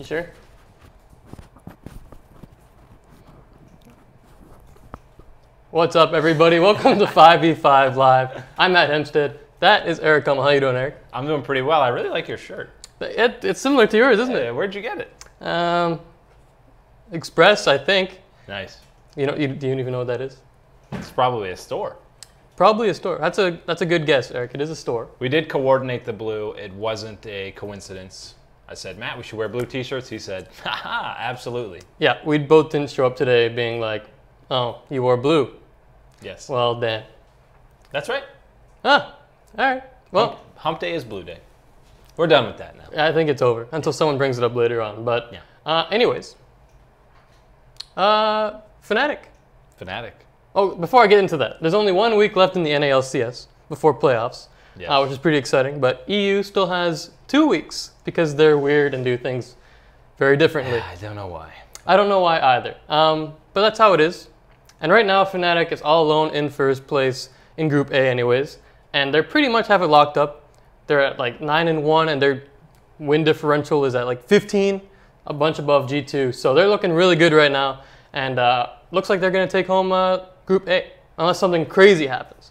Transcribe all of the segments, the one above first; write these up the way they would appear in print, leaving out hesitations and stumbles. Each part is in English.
You sure? What's up, everybody? Welcome to 5v5 Live. I'm Matt Hempstead. That is Eric Kummel. How you doing, Eric? I'm doing pretty well. I really like your shirt. It's similar to yours, isn't it? Where'd you get it? Express, I think. Nice. You know, do you even know what that is? It's probably a store. Probably a store. That's a good guess, Eric. It is a store. We did coordinate the blue. It wasn't a coincidence. I said, Matt, we should wear blue t-shirts. He said, haha, absolutely. Yeah, we both didn't show up today being like, oh, you wore blue. Yes. Well, damn. That's right. Ah, all right. Well, hump day is blue day. We're done with that now. I think it's over until someone brings it up later on. But yeah. Anyways, Fnatic. Fnatic. Oh, before I get into that, there's only 1 week left in the NALCS before playoffs, yes. Which is pretty exciting. But EU still has 2 weeks because they're weird and do things very differently. I don't know why. I don't know why either. But that's how it is. And right now, Fnatic is all alone in first place in Group A anyways. And they pretty much have it locked up. They're at like 9-1 and their win differential is at like 15, a bunch above G2. So they're looking really good right now. And looks like they're going to take home Group A, unless something crazy happens.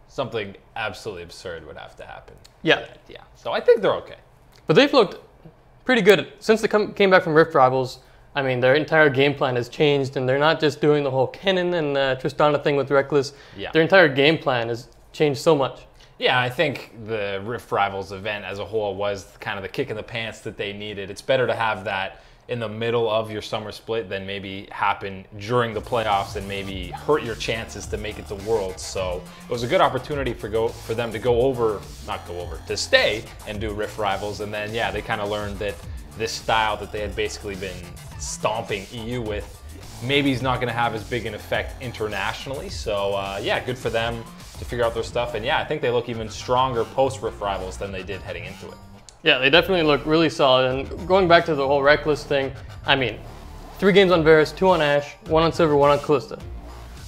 Something absolutely absurd would have to happen. Yeah. Yeah. So I think they're okay. But they've looked pretty good. Since they came back from Rift Rivals, I mean, their entire game plan has changed, and they're not just doing the whole Kennen and Tristana thing with Reckless. Yeah. Their entire game plan has changed so much. Yeah, I think the Rift Rivals event as a whole was kind of the kick in the pants that they needed. It's better to have that in the middle of your summer split than maybe happen during the playoffs and maybe hurt your chances to make it to Worlds. So it was a good opportunity for them to stay and do Rift Rivals. And then, yeah, they kind of learned that this style that they had basically been stomping EU with maybe is not going to have as big an effect internationally. So yeah, good for them to figure out their stuff. And yeah, I think they look even stronger post Rift Rivals than they did heading into it. Yeah, they definitely look really solid. And going back to the whole Reckless thing, I mean, 3 games on Varus, 2 on Ashe, 1 on Silver, 1 on Kalista.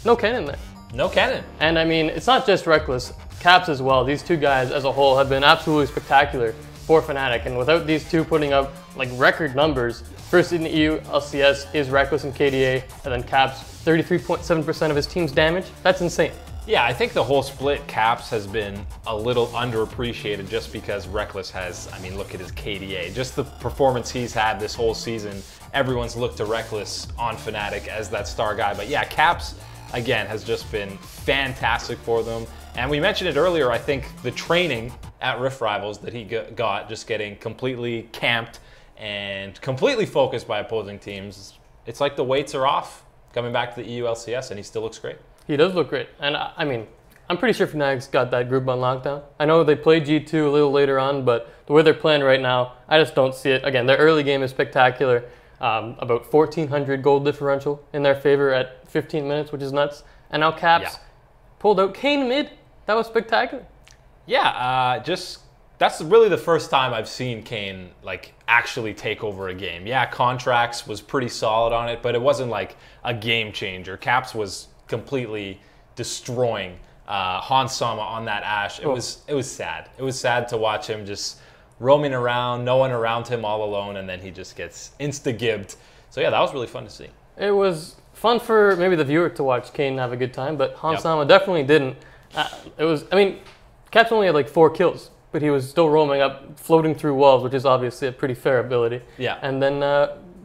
No Kennen there. No Kennen. And I mean, it's not just Reckless, Caps as well. These two guys as a whole have been absolutely spectacular for Fnatic. And without these two putting up like record numbers, first in the EU LCS is Reckless and KDA, and then Caps 33.7% of his team's damage. That's insane. Yeah, I think the whole split Caps has been a little underappreciated just because Reckless has, I mean, look at his KDA. Just the performance he's had this whole season, everyone's looked to Reckless on Fnatic as that star guy. But yeah, Caps, again, has just been fantastic for them. And we mentioned it earlier, I think the training at Rift Rivals that he got, just getting completely camped and completely focused by opposing teams, it's like the weights are off coming back to the EU LCS, and he still looks great. He does look great. And I mean, I'm pretty sure Fnatic's got that group on lockdown. I know they played G2 a little later on, but the way they're playing right now, I just don't see it. Again, their early game is spectacular. About 1,400 gold differential in their favor at 15 minutes, which is nuts. And now Caps pulled out Kayn mid. That was spectacular. Yeah, that's really the first time I've seen Kayn like actually take over a game. Yeah, Contracts was pretty solid on it, but it wasn't like a game changer. Caps was completely destroying Hans Sama on that Ashe. It was sad. It was sad to watch him just roaming around, no one around him, all alone, and then he just gets insta-gibbed. So yeah, that was really fun to see. It was fun for maybe the viewer to watch Kayn have a good time, but Hans Sama definitely didn't. I mean, Caps only had like 4 kills, but he was still roaming up, floating through walls, which is obviously a pretty fair ability. Yeah. And then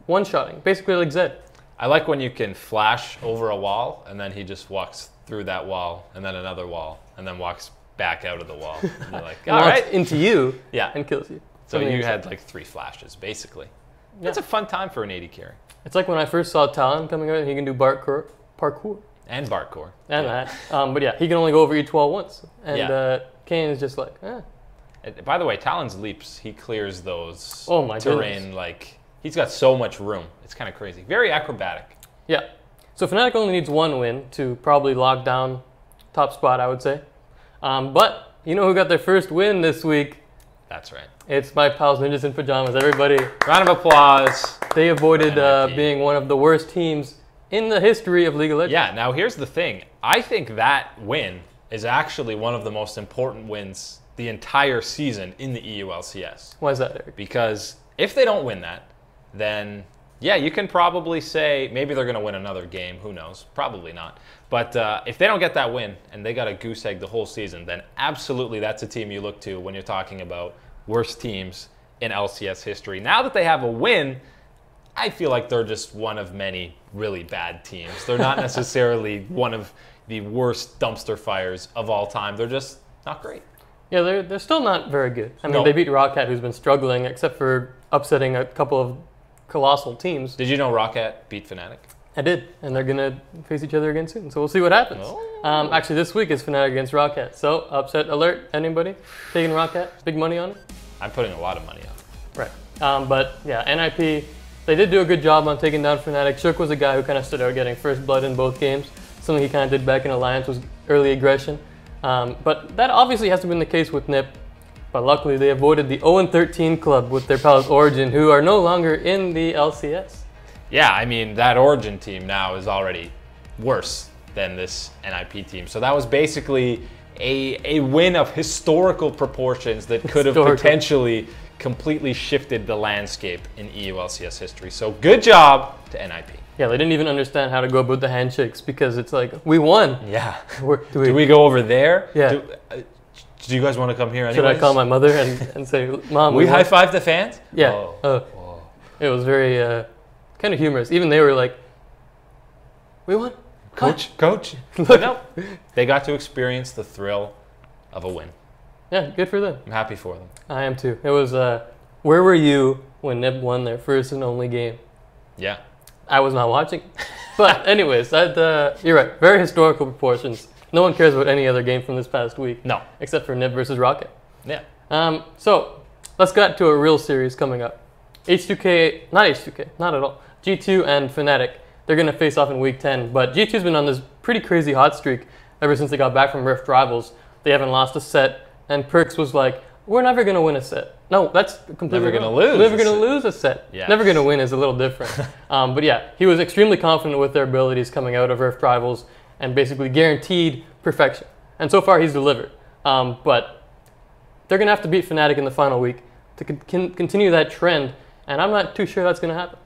one-shotting, basically like Zed. I like when you can flash over a wall, and then he just walks through that wall, and then another wall, and then walks back out of the wall. And you're like, all right. Into you yeah. and kills you. So you had like 3 flashes, basically. Yeah. It's a fun time for an AD carry. It's like when I first saw Talon coming out, and he can do parkour. And Bartcore. And that. But yeah, he can only go over each wall once. And Kayn is just like, By the way, Talon's leaps, he clears those terrain goodness. Like, he's got so much room. It's kind of crazy. Very acrobatic. Yeah. So Fnatic only needs 1 win to probably lock down top spot, I would say. But you know who got their first win this week? That's right. It's my pals Ninjas in Pajamas. Everybody. Round of applause. They avoided being one of the worst teams in the history of League of Legends. Yeah, now here's the thing. I think that win is actually one of the most important wins the entire season in the EU LCS. Why is that, Eric? Because if they don't win that, then yeah, you can probably say maybe they're going to win another game. Who knows? Probably not. But if they don't get that win and they got a goose egg the whole season, then absolutely that's a team you look to when you're talking about worst teams in LCS history. Now that they have a win, I feel like they're just one of many really bad teams. They're not necessarily one of the worst dumpster fires of all time. They're just not great. Yeah, they're still not very good. I mean, they beat Rocket, who's been struggling, except for upsetting a couple of colossal teams. Did you know Rocket beat Fnatic? I did, and they're going to face each other again soon, so we'll see what happens. Oh. Actually, this week is Fnatic against Rocket, so upset alert, anybody? Taking Rocket? Big money on it? I'm putting a lot of money on it. Right. But yeah, NIP, they did do a good job on taking down Fnatic. Shook was a guy who kind of stood out getting first blood in both games. Something he kind of did back in Alliance was early aggression. But that obviously hasn't been the case with NIP. But luckily, they avoided the 0-13 club with their pals Origin, who are no longer in the LCS. Yeah, I mean, that Origin team now is already worse than this NIP team. So that was basically a win of historical proportions that could have potentially completely shifted the landscape in EU LCS history. So good job to NIP. Yeah, they didn't even understand how to go about the handshakes because it's like, we won. Yeah. Do we go over there? Yeah. Do you guys want to come here anyways? Should I call my mother and say, Mom, we high-five the fans? Yeah. It was very kind of humorous. Even they were like, we won? Coach. But no, they got to experience the thrill of a win. Yeah, good for them. I'm happy for them. I am too. It was, where were you when NIP won their first and only game? Yeah. I was not watching. But anyways, you're right. Very historical proportions. No one cares about any other game from this past week. No. Except for NIP versus Rocket. Yeah. So, let's get to a real series coming up. H2K, not at all. G2 and Fnatic, they're going to face off in week 10. But G2's been on this pretty crazy hot streak ever since they got back from Rift Rivals. They haven't lost a set. And Perks was like, we're never going to win a set. No, that's completely never going to lose. Never going to lose a set. Yeah. Never going to win is a little different. But yeah, he was extremely confident with their abilities coming out of Rift Rivals and basically guaranteed perfection. And so far, he's delivered. But they're going to have to beat Fnatic in the final week to continue that trend. And I'm not too sure that's going to happen.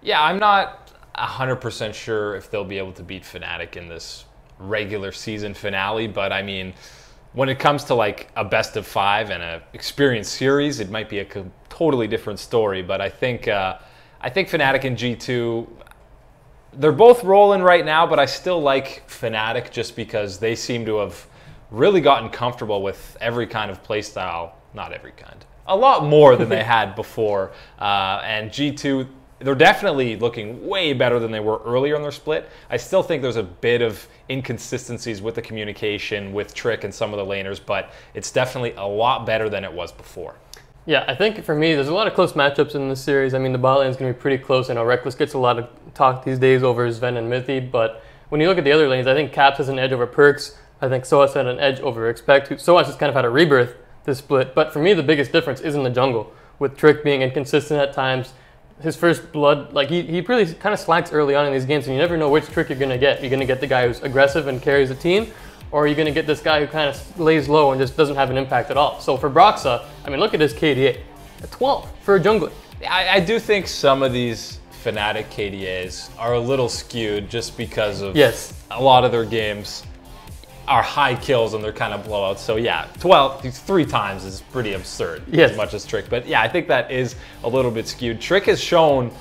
Yeah, I'm not 100% sure if they'll be able to beat Fnatic in this regular season finale. But I mean, when it comes to like a best of 5 and a experienced series, it might be a totally different story. But I think Fnatic and G2, they're both rolling right now, but I still like Fnatic just because they seem to have really gotten comfortable with every kind of playstyle. Not every kind. A lot more than they had before. And G2, they're definitely looking way better than they were earlier in their split. I still think there's a bit of inconsistencies with the communication with Trick and some of the laners, but it's definitely a lot better than it was before. Yeah, I think for me, there's a lot of close matchups in this series. I mean, the bot lane is going to be pretty close. I know Reckless gets a lot of talk these days over Sven and Mythy, but when you look at the other lanes, I think Caps has an edge over Perks. I think Soas had an edge over Expect. Soas has kind of had a rebirth this split, but for me, the biggest difference is in the jungle, with Trick being inconsistent at times. His first blood, like he really kind of slacks early on in these games, and you never know which Trick you're going to get. You're going to get the guy who's aggressive and carries the team, or you're going to get this guy who kind of lays low and just doesn't have an impact at all. So for Broxa, I mean, look at his KDA, at 12 for a jungler. I do think some of these Fnatic KDAs are a little skewed just because of a lot of their games are high kills and they're kind of blowouts. So yeah, 3 times is pretty absurd as much as Trick. But yeah, I think that is a little bit skewed. Trick has shown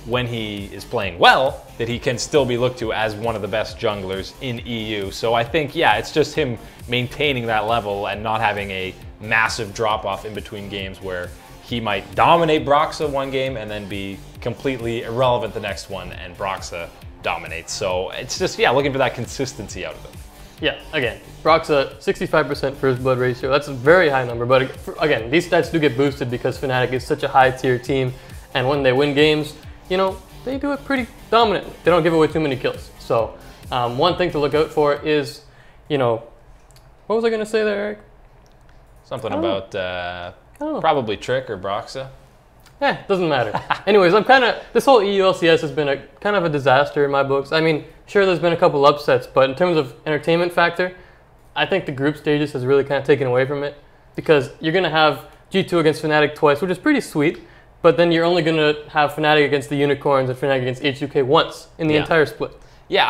when he is playing well that he can still be looked to as one of the best junglers in EU. So I think, yeah, it's just him maintaining that level and not having a massive drop off in between games where he might dominate Broxa one game and then be completely irrelevant the next one and Broxa dominates. So it's just, yeah, looking for that consistency out of him. Yeah, again, Broxa, 65% first blood ratio. That's a very high number, but again, these stats do get boosted because Fnatic is such a high tier team, and when they win games, you know, they do it pretty dominantly. They don't give away too many kills. So one thing to look out for is, you know, what was I going to say there, Eric? Something about probably Trick or Broxa. Doesn't matter. Anyways, this whole EU LCS has been kind of a disaster in my books. I mean, sure, there's been a couple upsets, but in terms of entertainment factor, I think the group stages has really kind of taken away from it because you're going to have G2 against Fnatic twice, which is pretty sweet. but then you're only going to have Fnatic against the Unicorns and Fnatic against H2K once in the entire split. Yeah,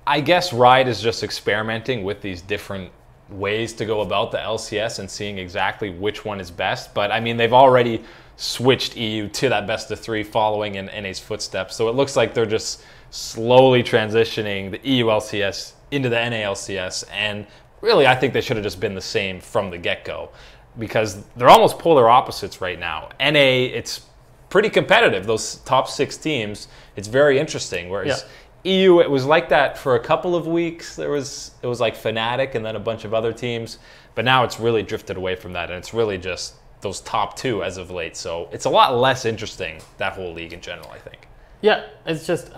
I guess Riot is just experimenting with these different ways to go about the LCS and seeing exactly which one is best. But I mean, they've already switched EU to that best of 3 following in NA's footsteps. So it looks like they're just slowly transitioning the EU LCS into the NA LCS. And really, I think they should have just been the same from the get-go, because they're almost polar opposites right now. NA, it's pretty competitive. Those top 6 teams, it's very interesting. Whereas EU, it was like that for a couple of weeks. It was like Fnatic and then a bunch of other teams. But now it's really drifted away from that, and it's really just those top 2 as of late. So it's a lot less interesting, that whole league in general, I think. Yeah, it's just,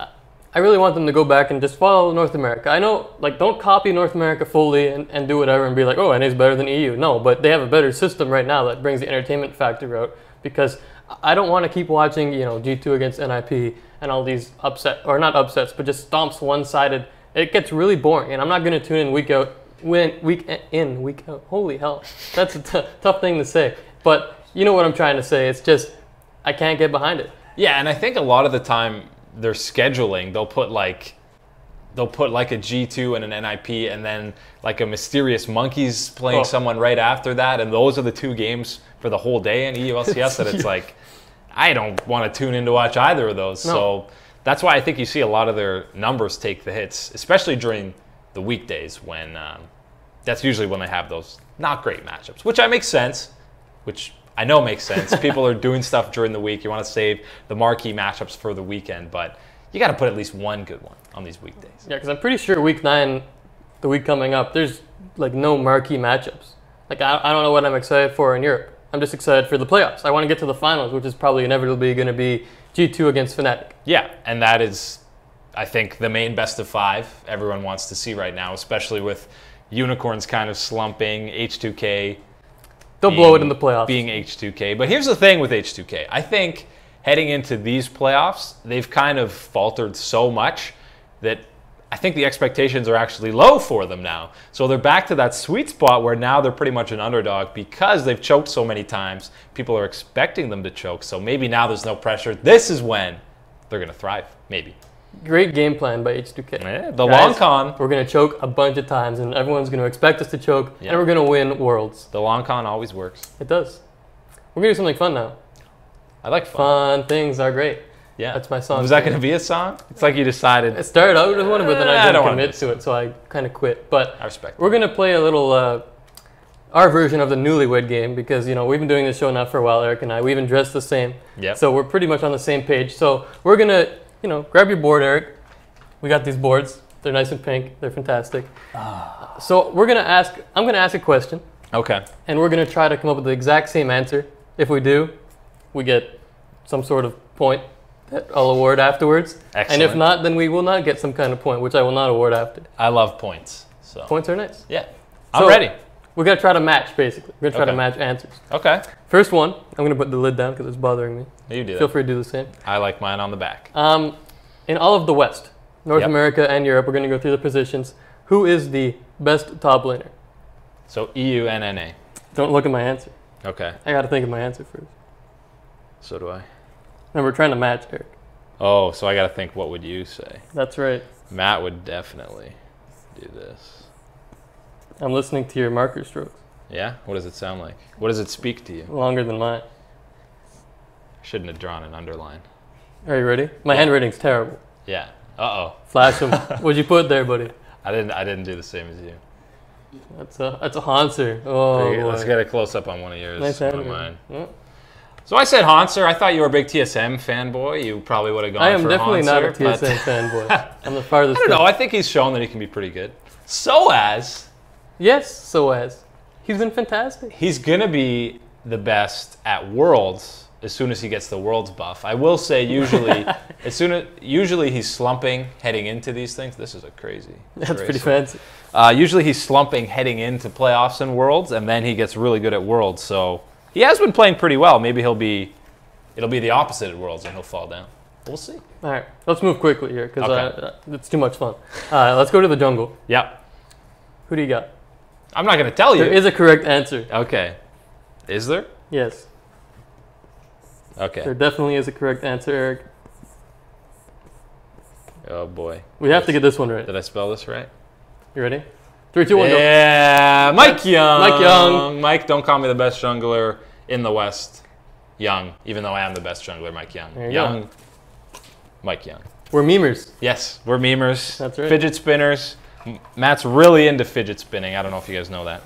I really want them to go back and just follow North America. I know, like, don't copy North America fully and do whatever and be like, oh, NA's better than EU. No, but they have a better system right now that brings the entertainment factor out, because I don't want to keep watching, you know, G2 against NIP and all these not upsets, but just stomps one-sided. It gets really boring, and I'm not going to tune in week out, week out. Holy hell, that's a tough thing to say. But you know what I'm trying to say. It's just, I can't get behind it. Yeah, and I think a lot of the time they're scheduling, they'll put like a G2 and an NIP, and then like a Mysterious Monkeys playing someone right after that, and those are the 2 games for the whole day in EU LCS that it's like, I don't want to tune in to watch either of those. No. So that's why I think you see a lot of their numbers take the hits, especially during the weekdays, when that's usually when they have those not great matchups, which makes sense. People are doing stuff during the week. You want to save the marquee matchups for the weekend, but you got to put at least one good one on these weekdays. Yeah, because I'm pretty sure week 9, the week coming up, there's like no marquee matchups. Like, I don't know what I'm excited for in Europe. I'm just excited for the playoffs. I want to get to the finals, which is probably inevitably going to be G2 against Fnatic. Yeah, and that is, I think, the main best of 5 everyone wants to see right now, especially with Unicorns kind of slumping, H2K. They'll blow it in the playoffs. Being H2K. But here's the thing with H2K. I think heading into these playoffs, they've kind of faltered so much that I think the expectations are actually low for them now. So they're back to that sweet spot where now they're pretty much an underdog because they've choked so many times. People are expecting them to choke. So maybe now there's no pressure. This is when they're going to thrive, maybe. Great game plan by H2K. Yeah, the long con. We're going to choke a bunch of times, and everyone's going to expect us to choke, and we're going to win Worlds. The long con always works. It does. We're going to do something fun now. I like fun. Fun things are great. Yeah. That's my song. Was that going to be a song? It's like you decided. It started out with one, but then I didn't commit to it, so I kind of quit. But I respect we're going to play a little, our version of the Newlywed Game, because, you know, we've been doing this show now for a while, Eric and I. We even dressed the same. Yep. So we're pretty much on the same page. So we're going to, you know, grab your board, Eric. We got these boards. They're nice and pink. They're fantastic. So we're going to I'm going to ask a question. Okay. And we're going to try to come up with the exact same answer. If we do, we get some sort of point that I'll award afterwards. Excellent. And if not, then we will not get some kind of point, which I will not award after. I love points. So points are nice. Yeah. I'm ready. We're going to try to match, basically. We're going to try to match answers. Okay. First one, I'm going to put the lid down because it's bothering me. You do that. Feel free to do the same. I like mine on the back. In all of the West, North America and Europe, we're going to go through the positions. Who is the best top laner? So EU and NA. Don't look at my answer. Okay. I got to think of my answer first. So do I. And we're trying to match, Eric. Oh, so I got to think, what would you say? That's right. Matt would definitely do this. I'm listening to your marker strokes. Yeah? What does it sound like? What does it speak to you? Longer than mine. Shouldn't have drawn an underline. Are you ready? My handwriting's terrible. Yeah. Uh-oh. Flash them. What'd you put there, buddy? I didn't do the same as you. That's a Hanser. Oh, let's get a close-up on one of yours. Nice one of mine. Yeah. So I said Hanser. I thought you were a big TSM fanboy. You probably would have gone for I am definitely Hanser, not a TSM fanboy. I'm the farthest. I don't know. I think he's shown that he can be pretty good. Yes, he's been fantastic. He's going to be the best at Worlds as soon as he gets the Worlds buff. I will say usually he's slumping heading into these things. This is a crazy. That's pretty fancy. Usually he's slumping heading into playoffs and Worlds, and then he gets really good at Worlds. So he has been playing pretty well. Maybe it'll be the opposite at Worlds and he'll fall down. We'll see. All right, let's move quickly here because it's too much fun. Let's go to the jungle. Yep. Who do you got? I'm not going to tell you. There is a correct answer. Okay. Is there? Yes. Okay. There definitely is a correct answer, Eric. Oh boy. We have to get this one right. Did I spell this right? You ready? 3, 2, 1, go. Yeah, MikeYeung. MikeYeung. Mike, don't call me the best jungler in the West. Young, even though I am the best jungler, MikeYeung. There you Young, go. MikeYeung. We're memers. Yes, we're memers. That's right. Fidget spinners. Matt's really into fidget spinning. I don't know if you guys know that.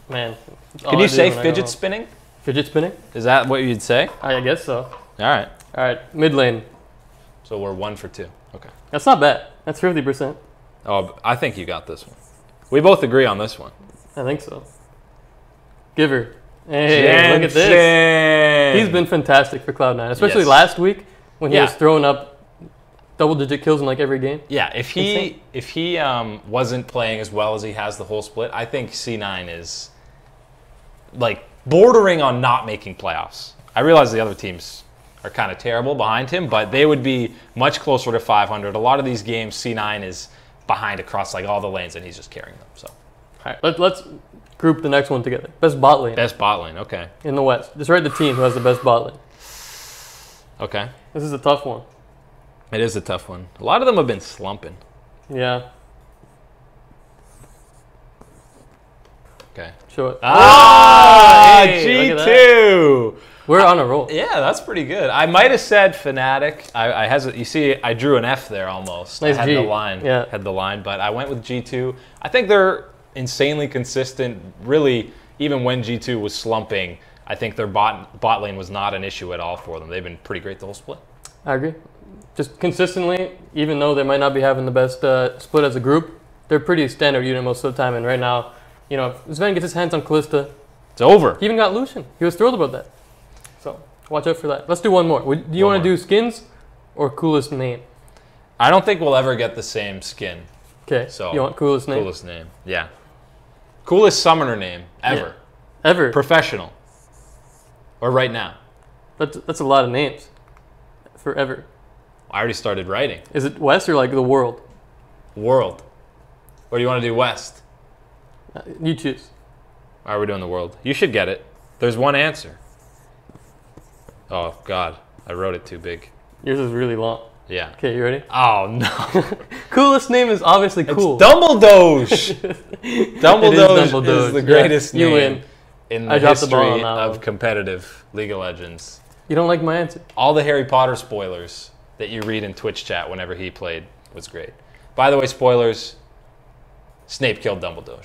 Man. Can you say fidget spinning? Fidget spinning? Is that what you'd say? I guess so. All right. All right, mid lane. So we're 1 for 2. Okay. That's not bad. That's 50%. Oh, I think you got this one. We both agree on this one. I think so. Giver. Hey, look at this. He's been fantastic for Cloud9, especially last week when he was throwing up double-digit kills in like every game. Yeah, if he wasn't playing as well as he has the whole split, I think C9 is like bordering on not making playoffs. I realize the other teams are kind of terrible behind him, but they would be much closer to 500. A lot of these games, C9 is behind across like all the lanes, and he's just carrying them. So, all right, let's group the next one together. Best bot lane. Best bot lane, okay. In the West. Just write the team who has the best bot lane. Okay. This is a tough one. It is a tough one. A lot of them have been slumping. Yeah. Okay. Show it. Hey, G2. We're on a roll. Yeah, that's pretty good. I might have said Fnatic. I hesitate. You see, I drew an F there almost. Nice I had G. the line. Yeah. Had the line, but I went with G2. I think they're insanely consistent. Really, even when G2 was slumping, I think their bot lane was not an issue at all for them. They've been pretty great the whole split. I agree. Just consistently, even though they might not be having the best split as a group, they're pretty standard unit most of the time. And right now, you know, if Sven gets his hands on Kalista, it's over. He even got Lucian. He was thrilled about that. So watch out for that. Let's do one more. Do you want to do skins or coolest name? I don't think we'll ever get the same skin. Okay. So you want coolest name? Coolest name. Yeah. Coolest summoner name ever. Yeah. Ever. Professional. Or right now. That's a lot of names. Forever. I already started writing. Is it West or like the world? World. Or do you want to do West? You choose. Why are we doing the world? You should get it. There's one answer. Oh, God. I wrote it too big. Yours is really long. Yeah. Okay, you ready? Oh, no. Coolest name is obviously cool. It's Dumbledore. Dumbledore is the greatest name you win. in the history of competitive League of Legends. You don't like my answer? All the Harry Potter spoilers that you read in Twitch chat whenever he played was great. By the way, spoilers, Snape killed Dumbledore.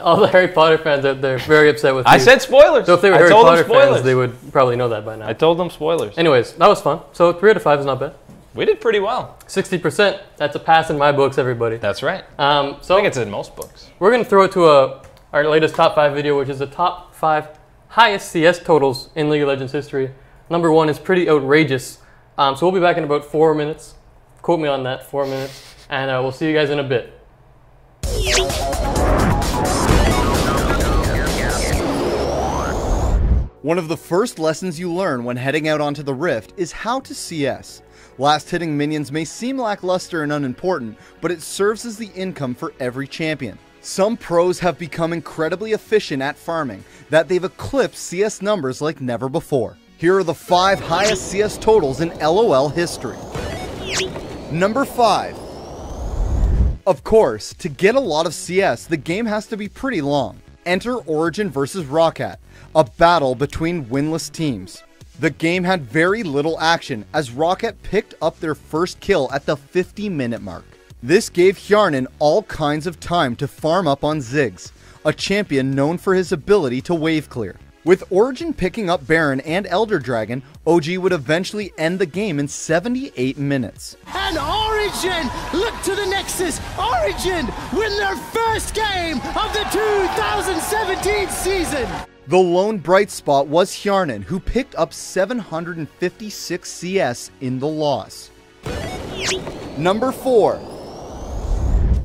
All the Harry Potter fans out there very upset with you. I said spoilers. So if they were Harry Potter fans, they would probably know that by now. I told them spoilers. Anyways, that was fun. So 3 out of 5 is not bad. We did pretty well. 60%. That's a pass in my books, everybody. That's right. So I think it's in most books. We're going to throw it to our latest top 5 video, which is the top 5 highest CS totals in League of Legends history. Number 1 is pretty outrageous. So we'll be back in about 4 minutes. Quote me on that, 4 minutes. And we'll see you guys in a bit. One of the first lessons you learn when heading out onto the Rift is how to CS. Last-hitting minions may seem lackluster and unimportant, but it serves as the income for every champion. Some pros have become incredibly efficient at farming, that they've eclipsed CS numbers like never before. Here are the 5 highest CS totals in LoL history. Number 5. Of course, to get a lot of CS, the game has to be pretty long. Enter Origin vs Roccat, a battle between winless teams. The game had very little action as Roccat picked up their first kill at the 50-minute mark. This gave Hjarnan all kinds of time to farm up on Ziggs, a champion known for his ability to wave clear. With Origin picking up Baron and Elder Dragon, OG would eventually end the game in 78 minutes. And Origin, look to the Nexus, Origin win their first game of the 2017 season! The lone bright spot was Hjarnan, who picked up 756 CS in the loss. Number 4.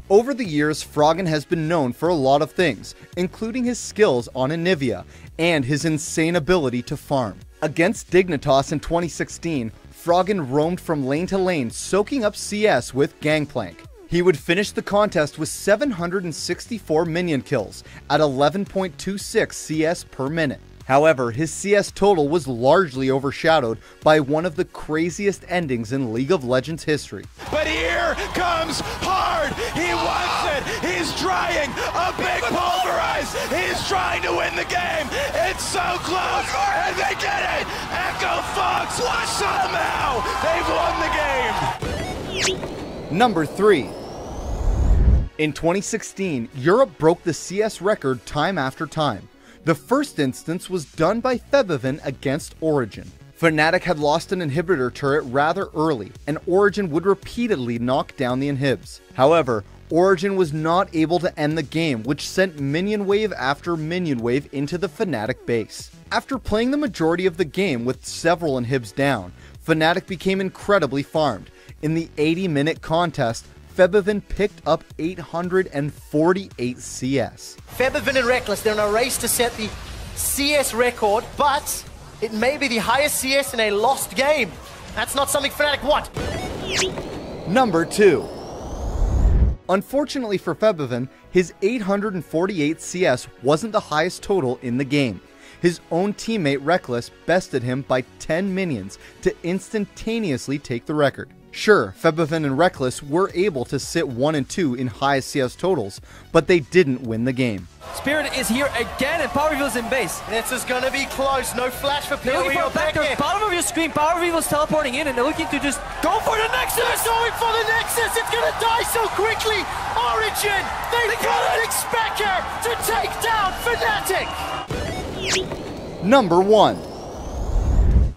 Over the years, Froggen has been known for a lot of things, including his skills on Anivia and his insane ability to farm. Against Dignitas in 2016, Froggen roamed from lane to lane, soaking up CS with Gangplank. He would finish the contest with 764 minion kills at 11.26 CS per minute. However, his CS total was largely overshadowed by one of the craziest endings in League of Legends history. But here comes Hard. He wants it. He's trying a big pulverize. He's trying to win the game. It's so close, and they get it. Echo Fox. Somehow they've won the game. Number 3. In 2016, Europe broke the CS record time after time. The first instance was done by Febiven against Origen. Fnatic had lost an inhibitor turret rather early, and Origen would repeatedly knock down the inhibs. However, Origen was not able to end the game, which sent minion wave after minion wave into the Fnatic base. After playing the majority of the game with several inhibs down, Fnatic became incredibly farmed. In the 80-minute contest, Febiven picked up 848 CS. Febiven and Reckless, they're in a race to set the CS record, but it may be the highest CS in a lost game. That's not something Fnatic want. Number 2. Unfortunately for Febiven, his 848 CS wasn't the highest total in the game. His own teammate Reckless bested him by 10 minions to instantaneously take the record. Sure, Febiven and Reckless were able to sit 1 and 2 in high CS totals, but they didn't win the game. Spirit is here again, and Power Reveal's in base. This is gonna be close. No flash for They're looking for a backdoor. Bottom of your screen, Power Reveal's teleporting in, and they're looking to just go for the Nexus! They're going for the Nexus! It's gonna die so quickly! Origen! They don't expect her to take down Fnatic! Number 1.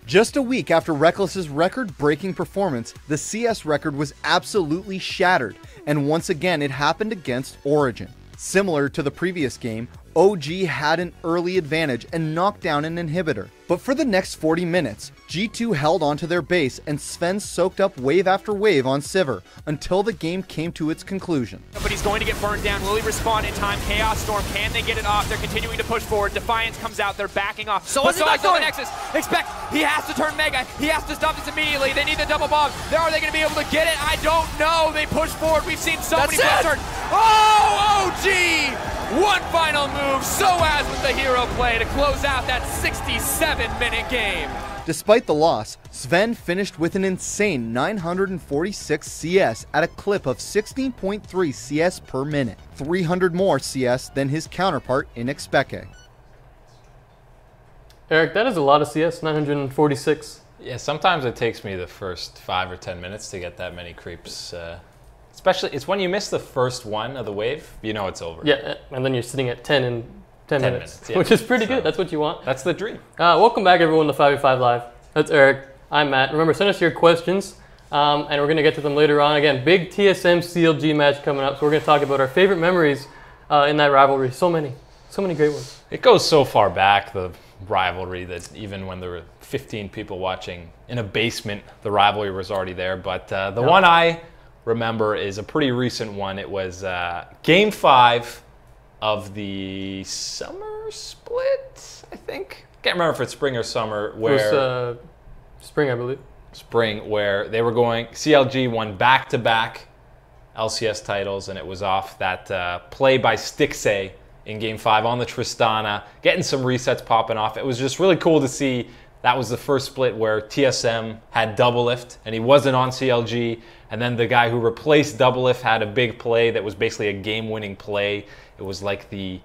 Just a week after Reckless's record-breaking performance, the CS record was absolutely shattered, and once again it happened against Origen. Similar to the previous game, OG had an early advantage and knocked down an inhibitor. But for the next 40 minutes, G2 held onto their base and Sven soaked up wave after wave on Sivir until the game came to its conclusion. But he's going to get burned down. Will he respond in time? Chaos Storm, can they get it off? They're continuing to push forward. Defiance comes out, they're backing off. So what's the Nexus? Expect, he has to turn Mega. He has to stop this immediately. They need the double bomb. Are they going to be able to get it? I don't know. They push forward. We've seen so many players turn. Oh, OG! One final move, Soaz with the hero play to close out that 67-minute game. Despite the loss, Sven finished with an insane 946 CS at a clip of 16.3 CS per minute, 300 more CS than his counterpart in Expeke. Eric, that is a lot of CS, 946. Yeah, sometimes it takes me the first 5 or 10 minutes to get that many creeps. Especially, it's when you miss the first one of the wave, you know it's over. Yeah, and then you're sitting at 10 in 10 minutes, yeah. which is pretty good. That's what you want. That's the dream. Welcome back, everyone, to 5v5 Live. That's Eric. I'm Matt. Remember, send us your questions, and we're going to get to them later on. Again, big TSM CLG match coming up, so we're going to talk about our favorite memories in that rivalry. So many great ones. It goes so far back, the rivalry, that even when there were 15 people watching in a basement, the rivalry was already there. But the one I remember is a pretty recent one. It was Game 5 of the summer split, I think. Can't remember if it's spring or summer. Where it was spring, I believe. Spring, where they were going. CLG won back-to-back LCS titles, and it was off that play by Stixay in Game 5 on the Tristana, getting some resets popping off. It was just really cool to see. That was the first split where TSM had Doublelift, and he wasn't on CLG. And then the guy who replaced Doublelift had a big play that was basically a game-winning play. It was like the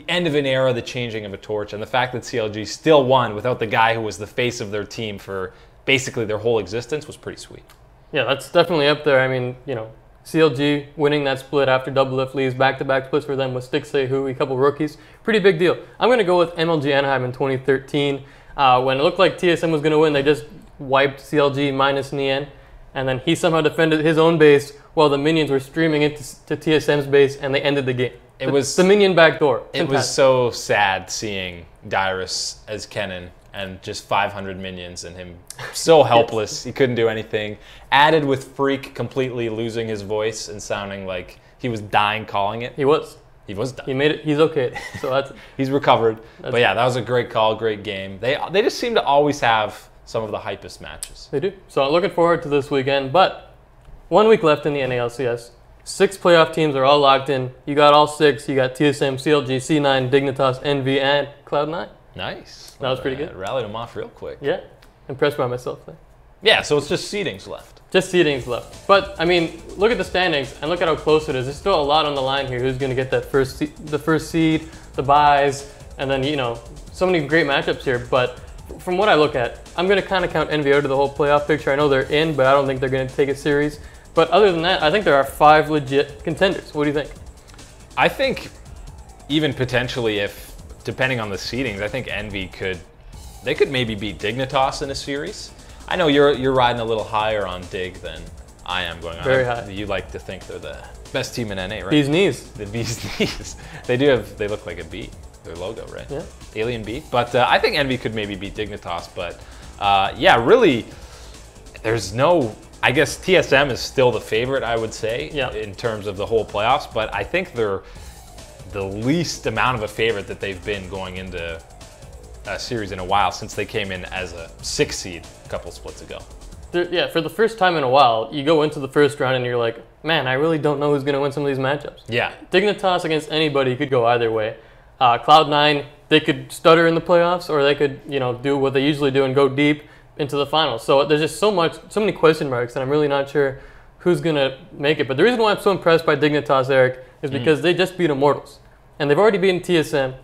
end of an era, the changing of a torch. And the fact that CLG still won without the guy who was the face of their team for basically their whole existence was pretty sweet. Yeah, that's definitely up there. I mean, you know, CLG winning that split after Doublelift leaves, back-to-back splits for them with Stixay, Hui, a couple rookies. Pretty big deal. I'm going to go with MLG Anaheim in 2013. When it looked like TSM was going to win, they just wiped CLG minus Nian. And then he somehow defended his own base while the minions were streaming into TSM's base, and they ended the game. It was the minion backdoor. It was so sad seeing Dyrus as Kennen and just 500 minions and him so helpless. He couldn't do anything. Added with Freak completely losing his voice and sounding like he was dying calling it. He was. He was done. He made it. He's okay. So that's he's recovered. But yeah, that was a great call, great game. They just seem to always have some of the hypest matches. They do. So looking forward to this weekend. But 1 week left in the NALCS. 6 playoff teams are all locked in. You got all 6. You got TSM, CLG, C9, Dignitas, NV, and Cloud9. Nice. That was pretty good. Rallied them off real quick. Yeah, impressed by myself there. Yeah, so it's just seedings left. Just seedings left. But, I mean, look at the standings and look at how close it is. There's still a lot on the line here. Who's going to get that the first seed, the buys, and then, you know, so many great matchups here. But from what I look at, I'm going to kind of count Envy out of the whole playoff picture. I know they're in, but I don't think they're going to take it serious. But other than that, I think there are 5 legit contenders. What do you think? I think even potentially depending on the seedings, I think Envy could maybe beat Dignitas in a series. I know you're riding a little higher on Dig than I am going on. Very high. You like to think they're the best team in NA, right? Bee's Knees. The Bee's Knees. They look like a bee, their logo, right? Yeah. Alien bee. But I think Envy could maybe beat Dignitas. But yeah, really, there's no, I guess TSM is still the favorite, I would say, in terms of the whole playoffs. But I think they're the least amount of a favorite that they've been going into a series in a while since they came in as a 6th seed a couple splits ago. Yeah, for the first time in a while, you go into the first round and you're like, man, I really don't know who's going to win some of these matchups. Yeah. Dignitas against anybody could go either way. Cloud9, they could stutter in the playoffs, or they could, you know, do what they usually do and go deep into the finals. So there's just so many question marks, and I'm really not sure who's going to make it. But the reason why I'm so impressed by Dignitas, Eric, is because they just beat Immortals. And they've already beaten TSM.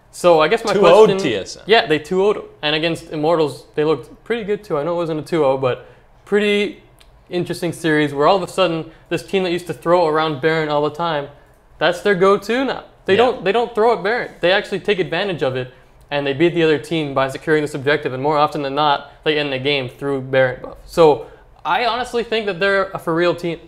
So I guess my question... 2-0'd TSM. Yeah, they 2-0'd them. And against Immortals, they looked pretty good too. I know it wasn't a 2-0, but pretty interesting series where all of a sudden, this team that used to throw around Baron all the time, that's their go-to now. They don't throw at Baron. They actually take advantage of it, and they beat the other team by securing this objective. And more often than not, they end the game through Baron buff. So I honestly think that they're a for-real team.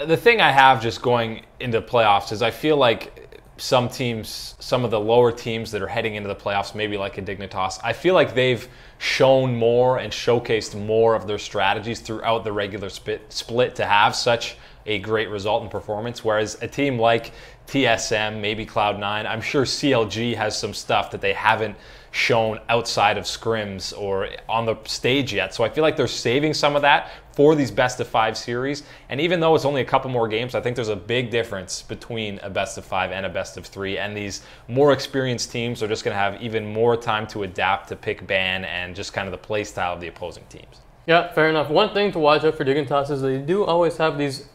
The thing I have just going into playoffs is I feel like some teams, some of the lower teams that are heading into the playoffs, maybe like a Dignitas, I feel like they've shown more and showcased more of their strategies throughout the regular split to have such a great result and performance. Whereas a team like TSM, maybe Cloud9, I'm sure CLG has some stuff that they haven't shown outside of scrims or on the stage yet. So I feel like they're saving some of that for these best-of-5 series. And even though it's only a couple more games, I think there's a big difference between a best-of-5 and a best-of-3. And these more experienced teams are just going to have even more time to adapt to pick ban and just kind of the play style of the opposing teams. Yeah, fair enough. One thing to watch out for Dignitas is they do always have these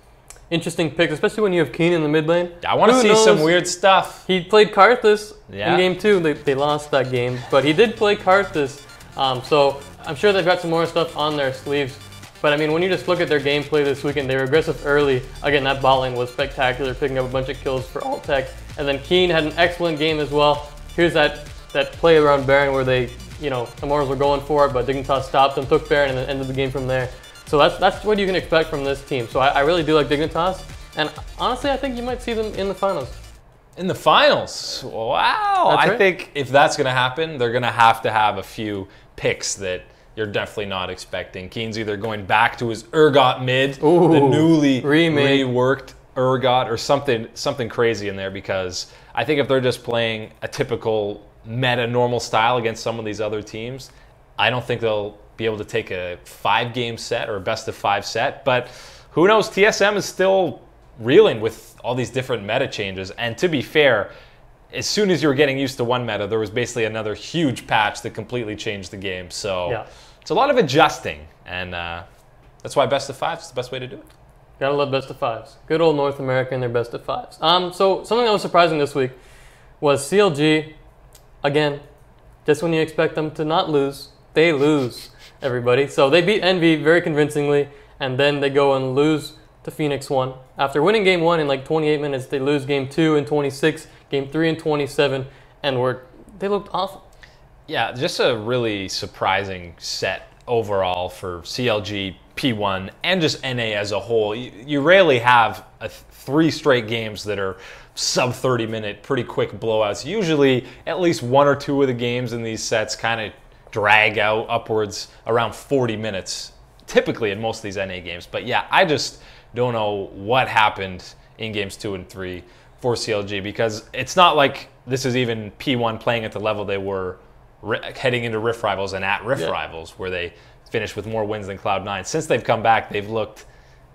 interesting picks, especially when you have Keen in the mid lane. I want to see some weird stuff. He played Karthus in game 2. They lost that game, but he did play Karthus. So I'm sure they've got some more stuff on their sleeves. But I mean, when you just look at their gameplay this weekend, they were aggressive early. Again, that bot lane was spectacular, picking up a bunch of kills for Altec. And then Keen had an excellent game as well. Here's that play around Baron where they, you know, Immortals were going for it, but Dignitas stopped them, took Baron, and then ended the game from there. So that's what you can expect from this team. So I really do like Dignitas. And honestly, I think you might see them in the finals. In the finals? Wow. That's right. I think if that's going to happen, they're going to have a few picks that you're definitely not expecting. Keen's either going back to his UrGot mid, the newly reworked UrGot, or something crazy in there, because I think if they're just playing a typical meta normal style against some of these other teams, I don't think they'll be able to take a 5-game set or a best-of-5 set. But who knows? TSM is still reeling with all these different meta changes. And to be fair, as soon as you were getting used to one meta, there was basically another huge patch that completely changed the game. So it's a lot of adjusting. And that's why best-of-5 is the best way to do it. Gotta love best-of-5s. Good old North America and their best-of-5s. So something that was surprising this week was CLG, again, just when you expect them to not lose, they lose, everybody. So they beat Envy very convincingly, and then they go and lose to Phoenix 1. After winning game 1 in like 28 minutes, they lose game 2 in 26, game 3 in 27, and they looked awful. Yeah, just a really surprising set overall for CLG, P1, and just NA as a whole. You rarely have 3 straight games that are sub 30-minute, pretty quick blowouts. Usually, at least 1 or 2 of the games in these sets kind of drag out upwards around 40 minutes, typically in most of these NA games. But yeah, I just don't know what happened in games 2 and 3 for CLG, because it's not like this is even P1 playing at the level they were heading into Rift Rivals and at Rift Rivals, where they finished with more wins than Cloud9. Since they've come back, they've looked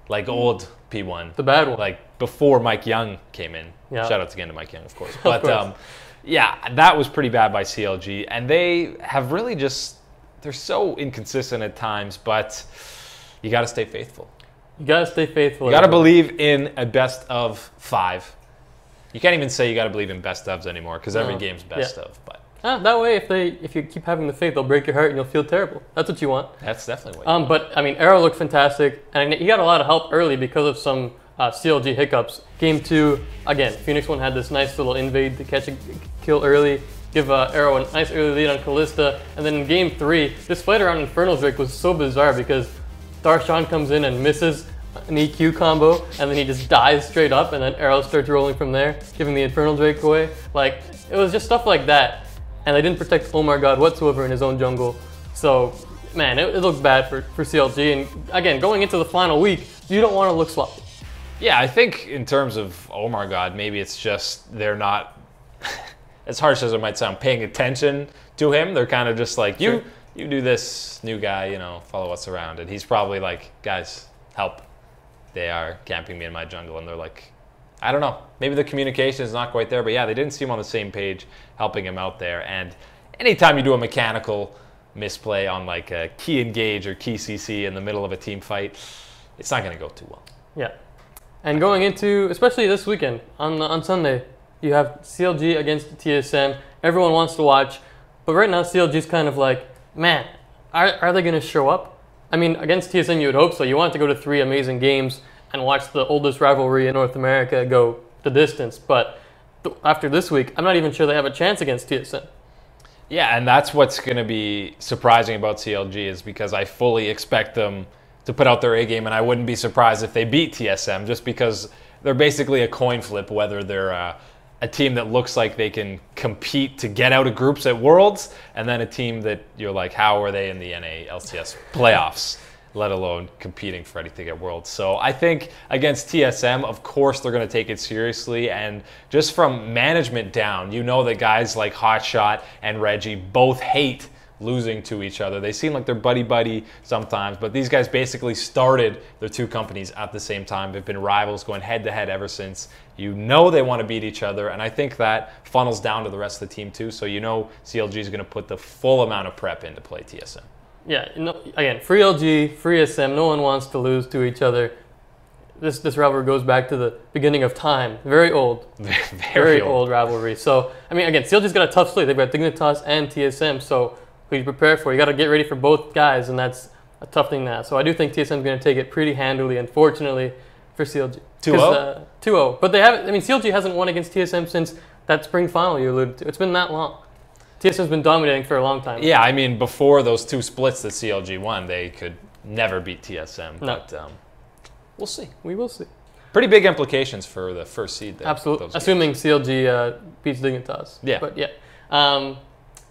like old P1. The bad one. Like before MikeYeung came in. Yeah. Shout outs again to MikeYeung, of course. But yeah, that was pretty bad by CLG. And they have really just, they're so inconsistent at times, but you got to stay faithful. You got to stay faithful. You got to believe in a best of 5. You can't even say you got to believe in best ofs anymore because every game's best of. But that way, if you keep having the faith, they'll break your heart and you'll feel terrible. That's what you want. That's definitely what you want. But I mean, Arrow looked fantastic, and he got a lot of help early because of some CLG hiccups. Game 2, again, Phoenix 1 had this nice little invade to catch a kill early, give Arrow a nice early lead on Callista, and then in Game 3, this fight around Infernal Drake was so bizarre because Darshan comes in and misses an EQ combo, and then he just dies straight up, and then Arrow starts rolling from there, giving the Infernal Drake away. Like, it was just stuff like that, and they didn't protect OmarGod whatsoever in his own jungle. So, man, it looked bad for CLG, and again, going into the final week, you don't want to look sloppy. Yeah, I think in terms of OmarGod, maybe it's just they're not, as harsh as it might sound, paying attention to him. They're kind of just like, you do this, new guy, you know, follow us around. And he's probably like, guys, help. They are camping me in my jungle. And they're like, I don't know. Maybe the communication is not quite there. But yeah, they didn't seem on the same page helping him out there. And anytime you do a mechanical misplay on like a key engage or key CC in the middle of a team fight, it's not going to go too well. Yeah. And going into, especially this weekend, on Sunday, you have CLG against TSM. Everyone wants to watch. But right now, CLG's kind of like, man, are they going to show up? I mean, against TSM, you would hope so. You want to go to 3 amazing games and watch the oldest rivalry in North America go the distance. But after this week, I'm not even sure they have a chance against TSM. Yeah, and that's what's going to be surprising about CLG is because I fully expect them to put out their A game, and I wouldn't be surprised if they beat TSM just because they're basically a coin flip, whether they're a team that looks like they can compete to get out of groups at Worlds, and then a team that you're like, how are they in the NA LCS playoffs, let alone competing for anything at Worlds. So I think against TSM, of course, they're going to take it seriously, and just from management down, you know that guys like Hotshot and Reggie both hate losing to each other. They seem like they're buddy-buddy sometimes, but these guys basically started their 2 companies at the same time. They've been rivals going head-to-head ever since. You know they want to beat each other, and I think that funnels down to the rest of the team too, so you know CLG is going to put the full amount of prep in to play TSM. Yeah, again, free LG, free SM, no one wants to lose to each other. This rivalry goes back to the beginning of time. Very old. Very old rivalry. So, I mean, again, CLG's got a tough slate. They've got Dignitas and TSM, so who you prepare for. You got to get ready for both guys, and that's a tough thing now. So I do think TSM is going to take it pretty handily, unfortunately, for CLG. 2-0? 2-0. But they haven't. I mean, CLG hasn't won against TSM since that spring final you alluded to. It's been that long. TSM's been dominating for a long time. Yeah, I mean, before those 2 splits that CLG won, they could never beat TSM. No. But we'll see. We will see. Pretty big implications for the first seed there. Absolutely. Assuming CLG beats Dignitas. Yeah. But yeah.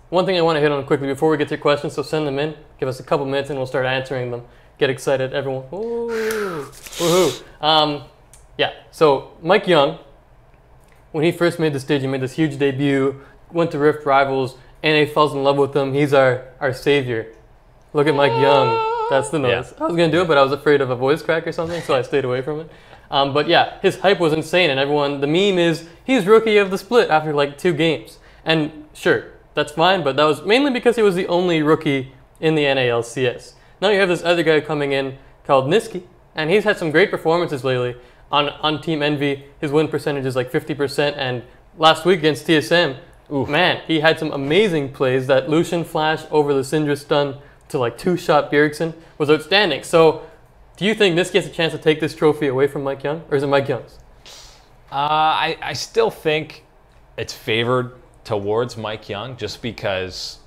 One thing I want to hit on quickly before we get to your questions, so send them in. Give us a couple minutes and we'll start answering them. Get excited, everyone. Ooh. Woohoo. Yeah, so MikeYeung, when he first made the stage, he made this huge debut, went to Rift Rivals, NA falls in love with him. He's our savior. Look at MikeYeung. That's the noise. Yeah. I was going to do it, but I was afraid of a voice crack or something, so I stayed away from it. But yeah, his hype was insane, and everyone, the meme is, he's rookie of the split after like 2 games. And sure, that's fine, but that was mainly because he was the only rookie in the NALCS. Now you have this other guy coming in called Nisqy, and he's had some great performances lately on Team Envy. His win percentage is like 50%, and last week against TSM, man, he had some amazing plays. That Lucian flash over the Syndra stun to like 2-shot Bjergsen was outstanding. So do you think Nisqy has a chance to take this trophy away from MikeYeung, or is it MikeYeung's? I still think it's favored towards MikeYeung just because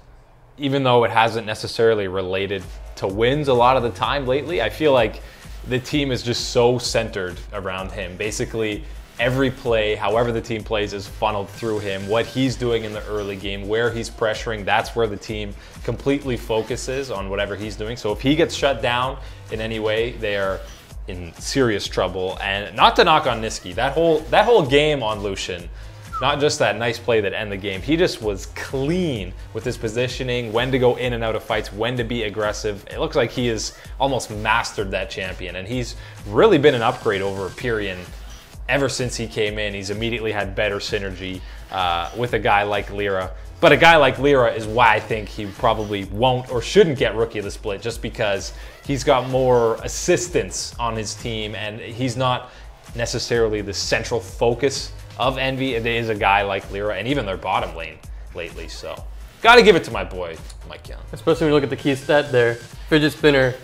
even though it hasn't necessarily related to wins a lot of the time lately, I feel like the team is just so centered around him. Basically, every play, however the team plays, is funneled through him. What he's doing in the early game, where he's pressuring, that's where the team completely focuses on whatever he's doing. So if he gets shut down in any way, they are in serious trouble. And not to knock on Nisqy, that whole game on Lucian, not just that nice play that ended the game, he just was clean with his positioning, when to go in and out of fights, when to be aggressive. It looks like he has almost mastered that champion, and he's really been an upgrade over Pyrian ever since he came in, he's immediately had better synergy with a guy like LirA. But a guy like LirA is why I think he probably won't or shouldn't get Rookie of the Split, just because he's got more assistance on his team and he's not necessarily the central focus of Envy. It is a guy like LirA and even their bottom lane lately. So got to give it to my boy, MikeYeung. Especially when you look at the key stat there. Fidget spinner,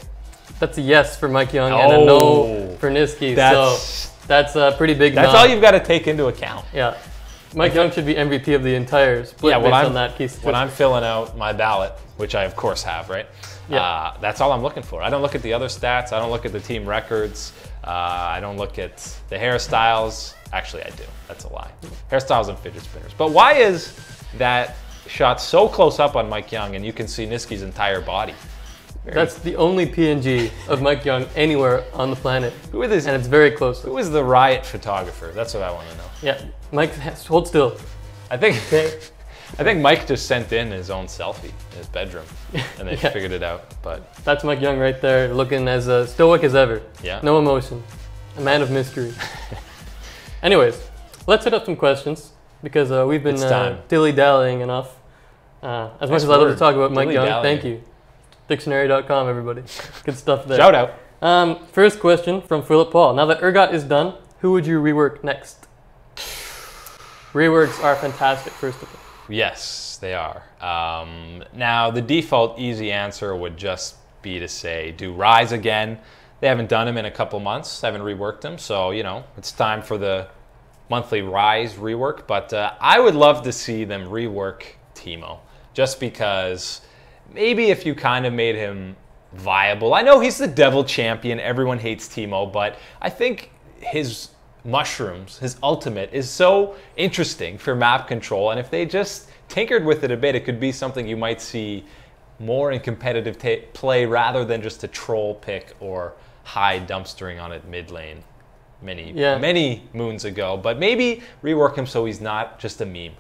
that's a yes for MikeYeung and a no for Nisqy. So that's a pretty big That's all you've got to take into account. Yeah. MikeYeung should be MVP of the entire split based on that key stat. When I'm filling out my ballot, which I of course have, right? Yeah. That's all I'm looking for. I don't look at the other stats. I don't look at the team records. I don't look at the hairstyles. Actually, I do. That's a lie. Hairstyles and fidget spinners. But why is that shot so close up on MikeYeung and you can see Nisqy's entire body? That's the only PNG of MikeYeung anywhere on the planet. Who is this? And it's very close. Who is the Riot photographer? That's what I want to know. Yeah, Mike, hold still. I think Mike just sent in his own selfie in his bedroom, and they figured it out. But that's MikeYeung right there, looking as stoic as ever. Yeah. No emotion. A man of mystery. Anyways, let's hit up some questions because we've been dilly-dallying enough. As much as I love to talk about MikeYeung, thank you. Dictionary.com, everybody. Good stuff there. Shout out. First question from Philip Paul. Now that UrGot is done, who would you rework next? Reworks are fantastic, first of all. Yes, they are. Now, the default easy answer would just be to say, do Rise again. They haven't done him in a couple months, haven't reworked him, so, you know, it's time for the monthly Rise rework. But I would love to see them rework Teemo, just because maybe if you kind of made him viable. I know he's the devil champion, everyone hates Teemo, but I think his mushrooms, his ultimate, is so interesting for map control, and if they just tinkered with it a bit, it could be something you might see more in competitive play rather than just a troll pick or high dumpstering on it mid lane many moons ago. But maybe rework him so he's not just a meme.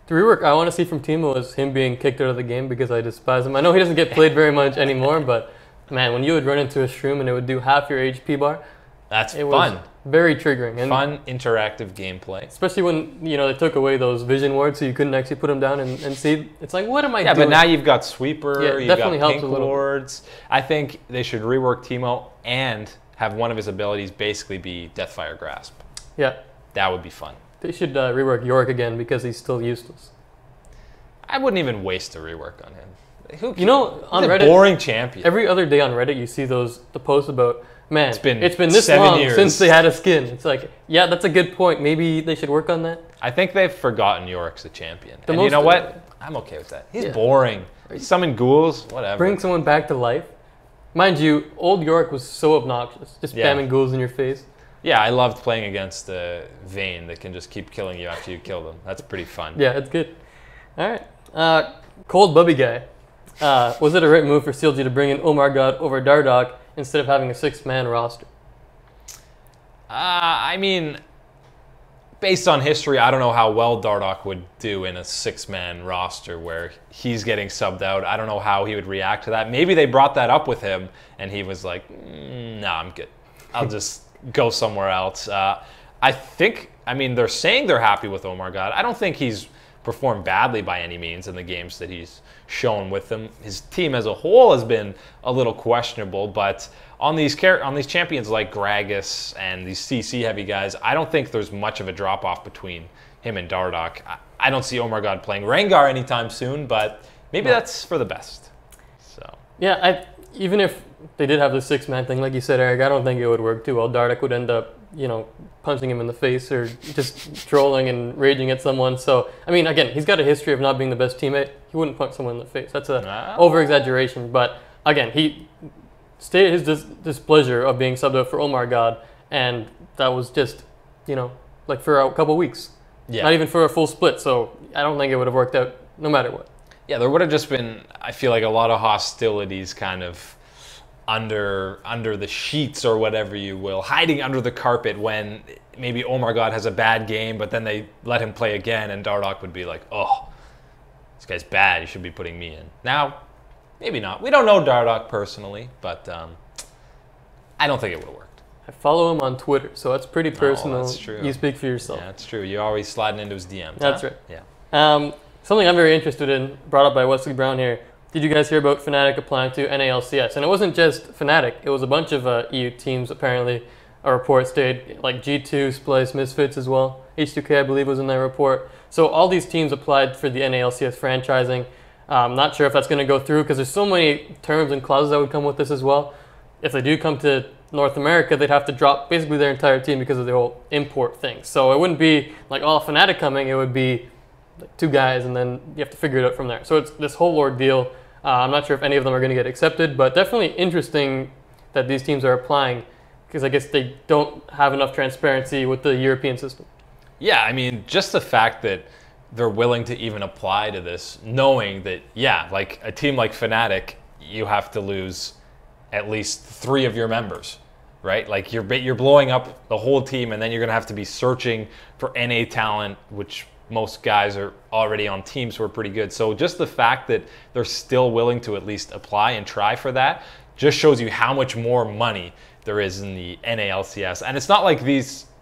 The rework I want to see from Teemo is him being kicked out of the game because I despise him. I know he doesn't get played very much anymore, but man, when you would run into a shroom and it would do half your HP bar, that's fun. Very triggering. And fun, interactive gameplay. Especially when, you know, they took away those vision wards so you couldn't actually put them down and see. It's like, what am I doing? Yeah, but now you've got Sweeper, you've definitely got helps Pink Wards. I think they should rework Teemo and have one of his abilities basically be Deathfire Grasp. Yeah. That would be fun. They should rework Yorick again because he's still useless. I wouldn't even waste a rework on him. You know, on Reddit, boring champion. Every other day on Reddit, you see the posts about, man, it's been this 7 long years since they had a skin. It's like, yeah, that's a good point. Maybe they should work on that. I think they've forgotten Yorick's a champion. And you know what? I'm okay with that. He's boring. Summon ghouls, whatever. Bring someone back to life. Mind you, old Yorick was so obnoxious. Just spamming ghouls in your face. Yeah, I loved playing against Vayne that can just keep killing you after you kill them. That's pretty fun. Yeah, it's good. All right. Cold Bubby Guy. Was it a right move for CLG to bring in OmarGod over Dardoch instead of having a 6-man roster? I mean, based on history, I don't know how well Dardoch would do in a 6-man roster where he's getting subbed out. I don't know how he would react to that. Maybe they brought that up with him and he was like, nah, I'm good. I'll just go somewhere else. I mean, they're saying they're happy with OmarGod. I don't think he's performed badly by any means in the games that he's shown with them. His team as a whole has been a little questionable, but on these champions like Gragas and these CC heavy guys, I don't think there's much of a drop off between him and Dardoch. I don't see OmarGod playing Rengar anytime soon, but maybe that's for the best. So yeah, even if they did have the 6-man thing, like you said, Eric, I don't think it would work too well. Dardoch would end up, you know, punching him in the face or just trolling and raging at someone. So, I mean, again, he's got a history of not being the best teammate. He wouldn't punch someone in the face. That's a over-exaggeration. But, again, he stated his displeasure of being subbed out for OmarGod, and that was just, you know, like for a couple weeks. Yeah. Not even for a full split. So, I don't think it would have worked out no matter what. Yeah, there would have just been, I feel like, a lot of hostilities kind of under the sheets or whatever you will, hiding under the carpet when maybe OmarGod has a bad game, but then they let him play again and Dardoch would be like, oh, this guy's bad, you should be putting me in. Now, maybe not. We don't know Dardoch personally, but I don't think it would have worked. I follow him on Twitter, so that's pretty personal. That's true. You speak for yourself. Yeah, that's true. You're always sliding into his DMs. That's huh? right. Yeah. Something I'm very interested in, brought up by Wesley Brown here. Did you guys hear about Fnatic applying to NALCS? And it wasn't just Fnatic. It was a bunch of EU teams, apparently. A report stated, like G2, Splice, Misfits as well. H2K, I believe, was in that report. So all these teams applied for the NALCS franchising. I'm not sure if that's going to go through because there's so many terms and clauses that would come with this as well. If they do come to North America, they'd have to drop basically their entire team because of the whole import thing. So it wouldn't be like all Fnatic coming. It would be like 2 guys, and then you have to figure it out from there. So it's this whole ordeal. I'm not sure if any of them are going to get accepted, but definitely interesting that these teams are applying because I guess they don't have enough transparency with the European system. Yeah, I mean, just the fact that they're willing to even apply to this, knowing that, yeah, like a team like Fnatic, you have to lose at least 3 of your members, right? Like you're blowing up the whole team, and then you're going to have to be searching for NA talent, which most guys are already on teams who are pretty good. So just the fact that they're still willing to at least apply and try for that just shows you how much more money there is in the NALCS. And it's not like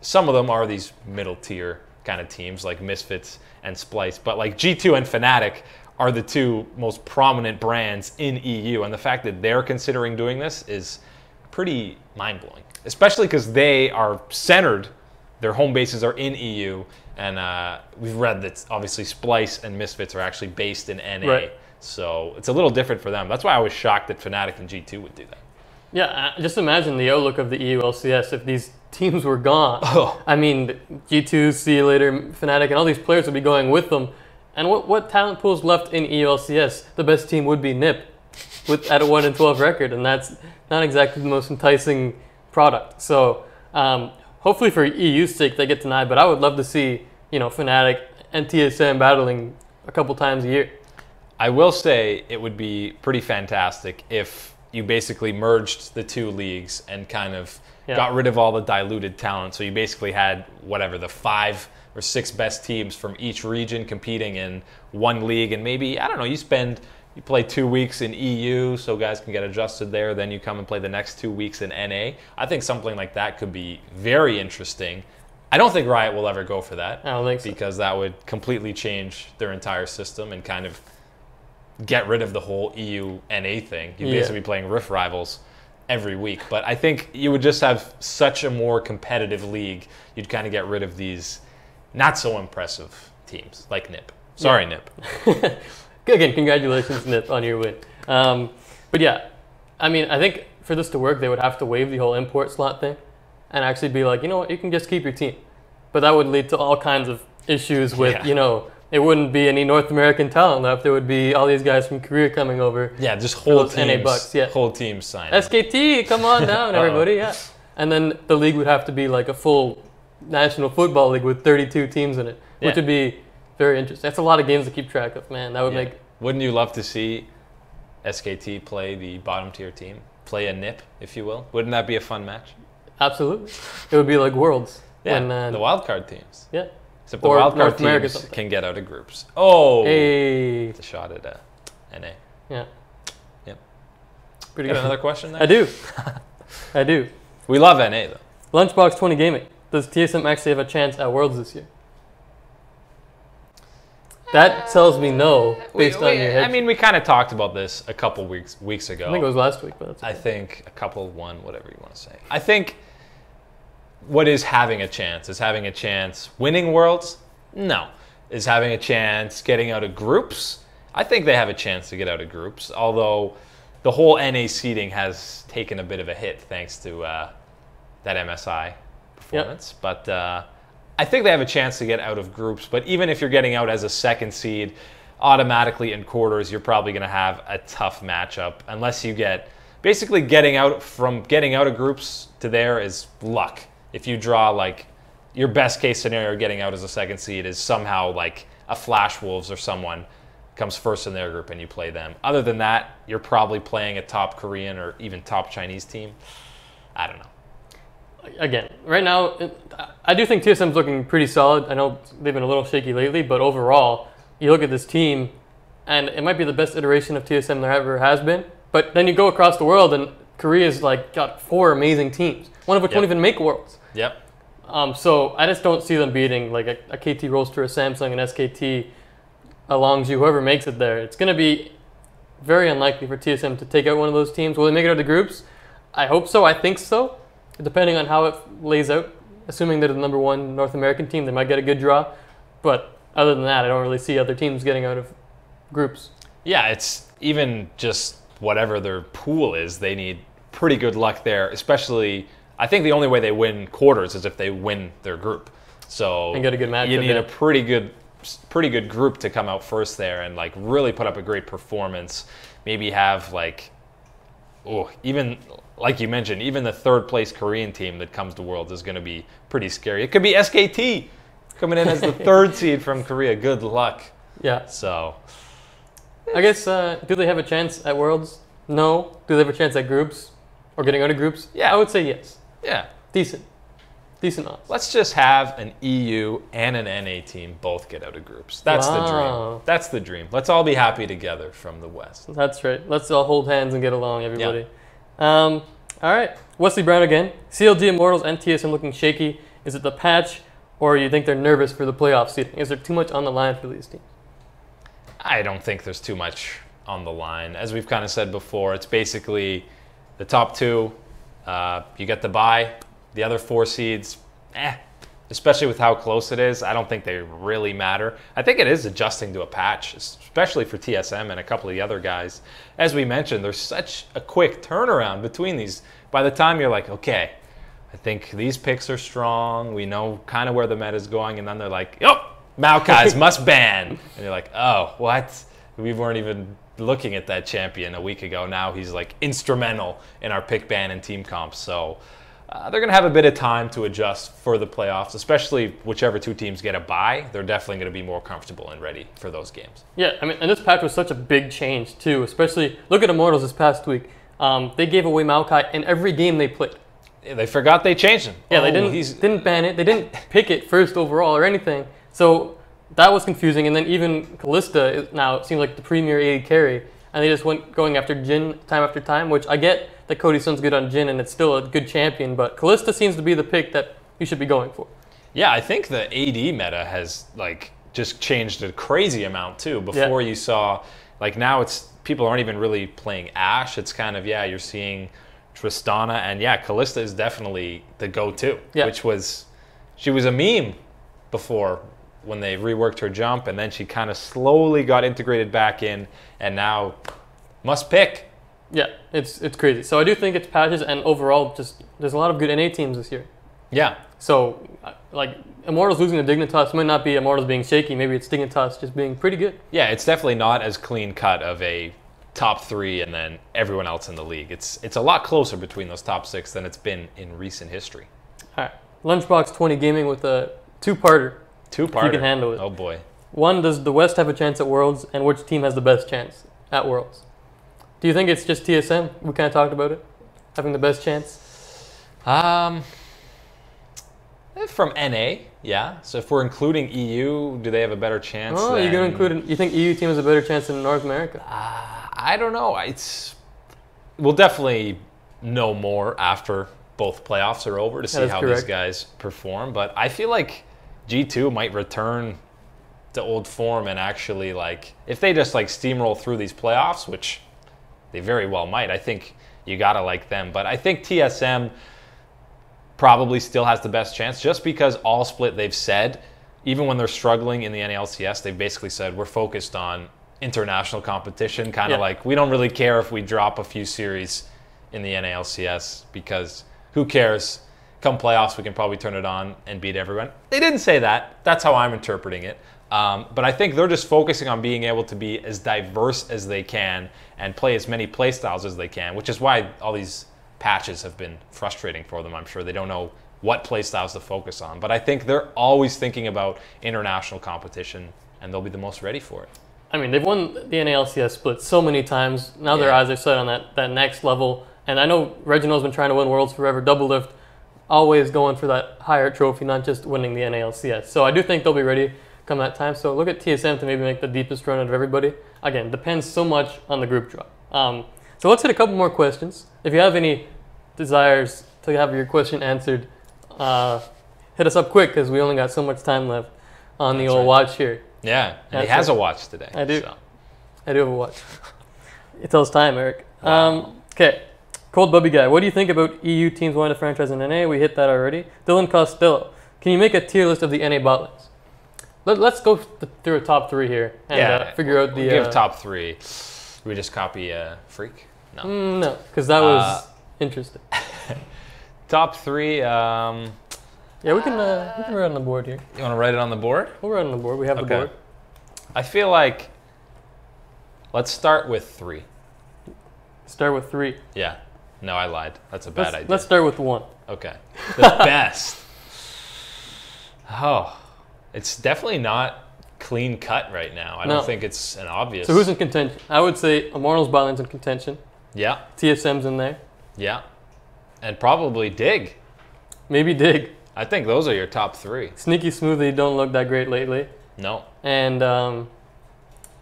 some of them are these middle tier kind of teams like Misfits and Splice, but like G2 and Fnatic are the 2 most prominent brands in EU. And the fact that they're considering doing this is pretty mind-blowing, especially because they are centered, their home bases are in EU. And we've read that obviously Splice and Misfits are actually based in NA. Right. So it's a little different for them. That's why I was shocked that Fnatic and G2 would do that. Yeah, just imagine the outlook of the EU LCS if these teams were gone. Oh. I mean, G2, see you later, Fnatic, and all these players would be going with them. And what talent pool's left in EU LCS? The best team would be NiP at a 1-12 record, and that's not exactly the most enticing product. So hopefully for EU's sake they get denied, but I would love to see, Fnatic and TSM battling a couple times a year. I will say it would be pretty fantastic if you basically merged the 2 leagues and kind of got rid of all the diluted talent. So you basically had the 5 or 6 best teams from each region competing in one league, and maybe, I don't know, you play 2 weeks in EU so guys can get adjusted there, then you come and play the next 2 weeks in NA. I think something like that could be very interesting. I don't think Riot will ever go for that. I don't think so. Because that would completely change their entire system and kind of get rid of the whole EU NA thing. You'd basically be playing Rift Rivals every week. But I think you would just have such a more competitive league. You'd kind of get rid of these not so impressive teams like NiP. Sorry, NiP. Again, congratulations, NiP, on your win. But yeah, I mean, I think for this to work, they would have to waive the whole import slot thing and actually be like, you know what, you can just keep your team. But that would lead to all kinds of issues with, it wouldn't be any North American talent left. There would be all these guys from Korea coming over. Yeah, just whole teams, NA bucks, whole teams signing. SKT, come on down, everybody, yeah. And then the league would have to be like a full national football league with 32 teams in it, which would be very interesting. That's a lot of games to keep track of, man. That would make... Wouldn't you love to see SKT play the bottom tier team? Play a NiP, if you will? Wouldn't that be a fun match? Absolutely. It would be like Worlds. Yeah, when, the wildcard teams. Yeah. Except the wildcard teams can get out of groups. Oh! Hey. It's a shot at NA. Yeah. Yep. Pretty Got good. another question there? I do. I do. We love NA, though. Lunchbox 20 Gaming. Does TSM actually have a chance at Worlds this year? That tells me no, based on your head. I mean, we kind of talked about this a couple weeks ago. I think it was last week, but that's okay. I think a couple, whatever you want to say. I think what is having a chance? Is having a chance winning Worlds? No. Is having a chance getting out of groups? I think they have a chance to get out of groups, although the whole NA seeding has taken a bit of a hit thanks to that MSI performance. Yep. But I think they have a chance to get out of groups. But even if you're getting out as a second seed, automatically in quarters, you're probably going to have a tough matchup unless you get... Basically, getting out of groups to there is luck. If you draw, like, your best case scenario getting out as a second seed is somehow like a Flash Wolves or someone comes first in their group and you play them. Other than that, you're probably playing a top Korean or even top Chinese team. I don't know. Again, right now, I do think TSM's looking pretty solid. I know they've been a little shaky lately, but overall, you look at this team, and it might be the best iteration of TSM there ever has been. But then you go across the world, and Korea's like got 4 amazing teams, one of which won't even make Worlds. Yep. So I just don't see them beating like a KT Roaster, a Samsung, an SKT, a Longzhu, whoever makes it there. It's going to be very unlikely for TSM to take out one of those teams. Will they make it out of the groups? I hope so. I think so. Depending on how it lays out, assuming they're the #1 North American team, they might get a good draw. But other than that, I don't really see other teams getting out of groups. Yeah, it's even just whatever their pool is, they need pretty good luck there, especially I think the only way they win quarters is if they win their group. So and get a good match. You need a pretty good group to come out first there and like really put up a great performance. Maybe have like, even like you mentioned, even the 3rd place Korean team that comes to Worlds is going to be pretty scary. It could be SKT coming in as the 3rd seed from Korea. Good luck. Yeah. So I guess, do they have a chance at Worlds? No. Do they have a chance at groups? Or getting out of groups? Yeah. I would say yes. Yeah. Decent odds. Let's just have an EU and an NA team both get out of groups. That's the dream. That's the dream. Let's all be happy together from the West. That's right. Let's all hold hands and get along, everybody. Yeah. All right. Wesley Brown again. CLG Immortals and TSM looking shaky. Is it the patch, or you think they're nervous for the playoff seeding? Is there too much on the line for these teams? I don't think there's too much on the line. As we've kind of said before, it's basically the top 2. You get the bye. The other 4 seeds, especially with how close it is, I don't think they really matter. I think it is adjusting to a patch, especially for TSM and a couple of the other guys. As we mentioned, there's such a quick turnaround between these. By the time you're like, okay, I think these picks are strong. We know kind of where the meta is going. And then they're like, Maokai's must ban. And you're like, oh, what? We weren't even looking at that champion a week ago. Now he's like instrumental in our pick ban and team comps. So they're going to have a bit of time to adjust for the playoffs, especially whichever 2 teams get a bye. They're definitely going to be more comfortable and ready for those games. Yeah, I mean, and this patch was such a big change too, especially look at Immortals this past week. They gave away Maokai in every game they played. Yeah, they forgot they changed him. Yeah, they didn't ban it. They didn't pick it first overall or anything. So that was confusing. And then even Kalista now seems like the premier AD carry, and they just went going after Jhin time after time, which I get that Cody Sun's good on Jhin and it's still a good champion, but Kalista seems to be the pick that you should be going for. Yeah, I think the AD meta has like just changed a crazy amount too. Before you saw, like now it's people aren't even really playing Ashe. It's kind of, you're seeing Tristana, and Kalista is definitely the go-to, which was, she was a meme before when they reworked her jump, and then she kind of slowly got integrated back in, and now must pick. Yeah, it's crazy. So I do think it's patches, and overall, just there's a lot of good NA teams this year. Yeah. So, like, Immortals losing to Dignitas might not be Immortals being shaky. Maybe it's Dignitas just being pretty good. Yeah, it's definitely not as clean cut of a top 3 and then everyone else in the league. It's a lot closer between those top 6 than it's been in recent history. All right. Lunchbox 20 Gaming with a 2-parter. 2-parter. You can handle it. Oh, boy. 1, does the West have a chance at Worlds, and which team has the best chance at Worlds? Do you think it's just TSM? We kind of talked about it. Having the best chance? From NA, yeah. So if we're including EU, do they have a better chance? Oh, you're going to include, you think EU team has a better chance than North America? I don't know. We'll definitely know more after both playoffs are over to see how these guys perform. But I feel like G2 might return to old form and actually, like, if they just like steamroll through these playoffs, which they very well might, I think you got to like them. But I think TSM probably still has the best chance, just because all split they've said, even when they're struggling in the NALCS, they've basically said we're focused on international competition, kind of like we don't really care if we drop a few series in the NALCS, because who cares? Come playoffs, we can probably turn it on and beat everyone. They didn't say that. That's how I'm interpreting it. But I think they're just focusing on being able to be as diverse as they can and play as many play styles as they can, which is why all these patches have been frustrating for them. I'm sure they don't know what play styles to focus on. But I think they're always thinking about international competition, and they'll be the most ready for it. I mean, they've won the NALCS split so many times. Now their eyes are set on that next level. And I know Reginald's been trying to win Worlds forever. Double Lift, always going for that higher trophy, not just winning the NALCS. So I do think they'll be ready come that time. So look at TSM to maybe make the deepest run out of everybody. Again, depends so much on the group draw. So let's hit a couple more questions. If you have any desires to have your question answered, hit us up quick because we only got so much time left on the old watch here. Yeah, and he has a watch today. I do. So. I do have a watch. It tells time, Eric. Wow. Okay. Cold Bubby Guy, what do you think about EU teams wanting to franchise in NA? We hit that already. Dylan Costello, can you make a tier list of the NA bot lanes? Let's go through a top 3 here and figure out the... We'll give top 3. We just copy Freak? No. No, because that was interesting. Top 3... yeah, we can write on the board here. You want to write it on the board? We'll write on the board. We have the board. I feel like... Let's start with 3. Start with 3. Yeah. No, I lied. That's a bad idea. Let's start with 1. Okay. The best. Oh. It's definitely not clean cut right now. I don't think it's an obvious... So who's in contention? I would say Immortals bot lane's in contention. Yeah. TSM's in there. Yeah. And probably Dig. Maybe Dig. I think those are your top 3. Sneaky Smoothly don't look that great lately. No. And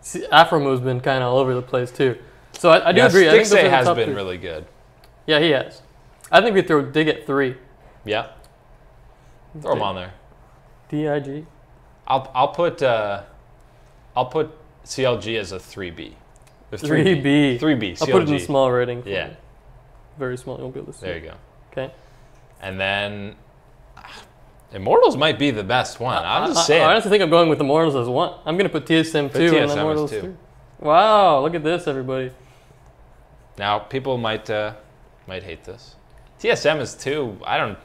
Afromove's been kind of all over the place too. So I do agree. I think Stixxay has been really good. Yeah, he has. I think we throw Dig at 3. Yeah. Throw him on there. DIG. I'll put CLG as a 3B. 3B. 3B. CLG. I'll put it in small writing. Yeah. Very small. You won't be able to see. There you go. Okay. And then Immortals might be the best one. I'm just saying. I honestly think I'm going with Immortals as 1. I'm going to put TSM 2 and Immortals 3. Wow, look at this, everybody. Now, people might hate this. TSM is 2. I don't...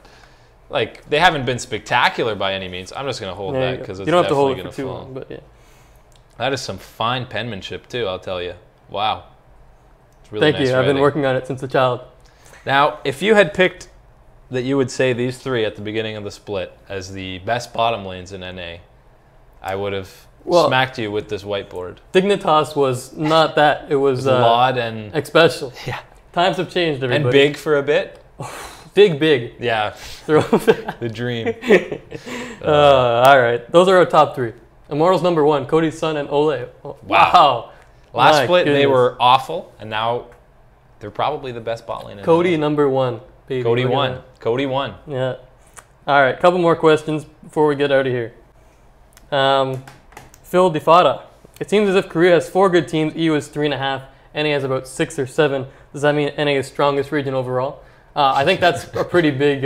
Like, they haven't been spectacular by any means. I'm just going to hold that because it's definitely going to fall. You don't have to hold it for too long, but yeah. That is some fine penmanship, too, I'll tell you. Wow. It's really Thank you. I've been working on it since a child. Now, if you had picked that you would say these 3 at the beginning of the split as the best bottom lanes in NA, I would have smacked you with this whiteboard. Dignitas was not that. It was Laud and... Expecial. Yeah. Times have changed, everybody. And Big for a bit. Big. Yeah. The dream. All right. Those are our top 3. Immortals number 1, Cody, Sun, and Ole. Oh, wow. Last split, they were awful, and now they're probably the best bot lane. Cody number 1. Baby. Cody won. Cody won. Yeah. All right. Couple more questions before we get out of here. Phil DeFada. It seems as if Korea has 4 good teams. EU is 3.5. NA has about 6 or 7. Does that mean NA is strongest region overall? I think that's a pretty big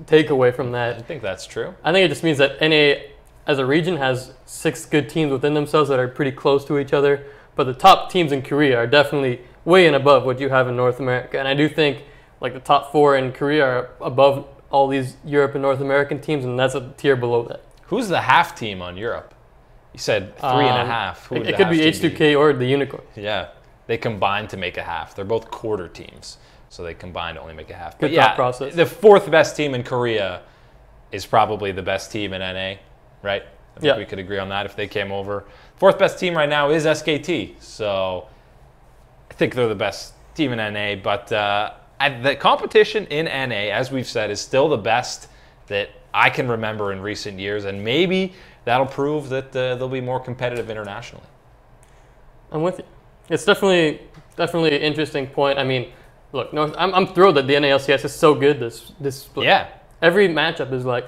takeaway from that. I think that's true. I think it just means that NA as a region has 6 good teams within themselves that are pretty close to each other. But the top teams in Korea are definitely way and above what you have in North America. And I do think like the top 4 in Korea are above all these Europe and North American teams, and that's a tier below that. Who's the half team on Europe? You said 3.5. It could be H2K or the Unicorn. Yeah. They combine to make a half. They're both quarter teams. So they combine to only make a half. Good thought process. The 4th best team in Korea is probably the best team in NA, right? I think we could agree on that if they came over. 4th best team right now is SKT. So I think they're the best team in NA. But the competition in NA, as we've said, is still the best that I can remember in recent years. And maybe that'll prove that they'll be more competitive internationally. I'm with you. It's definitely an interesting point. I mean, look, I'm thrilled that the NALCS is so good this split. Yeah. Every matchup is like,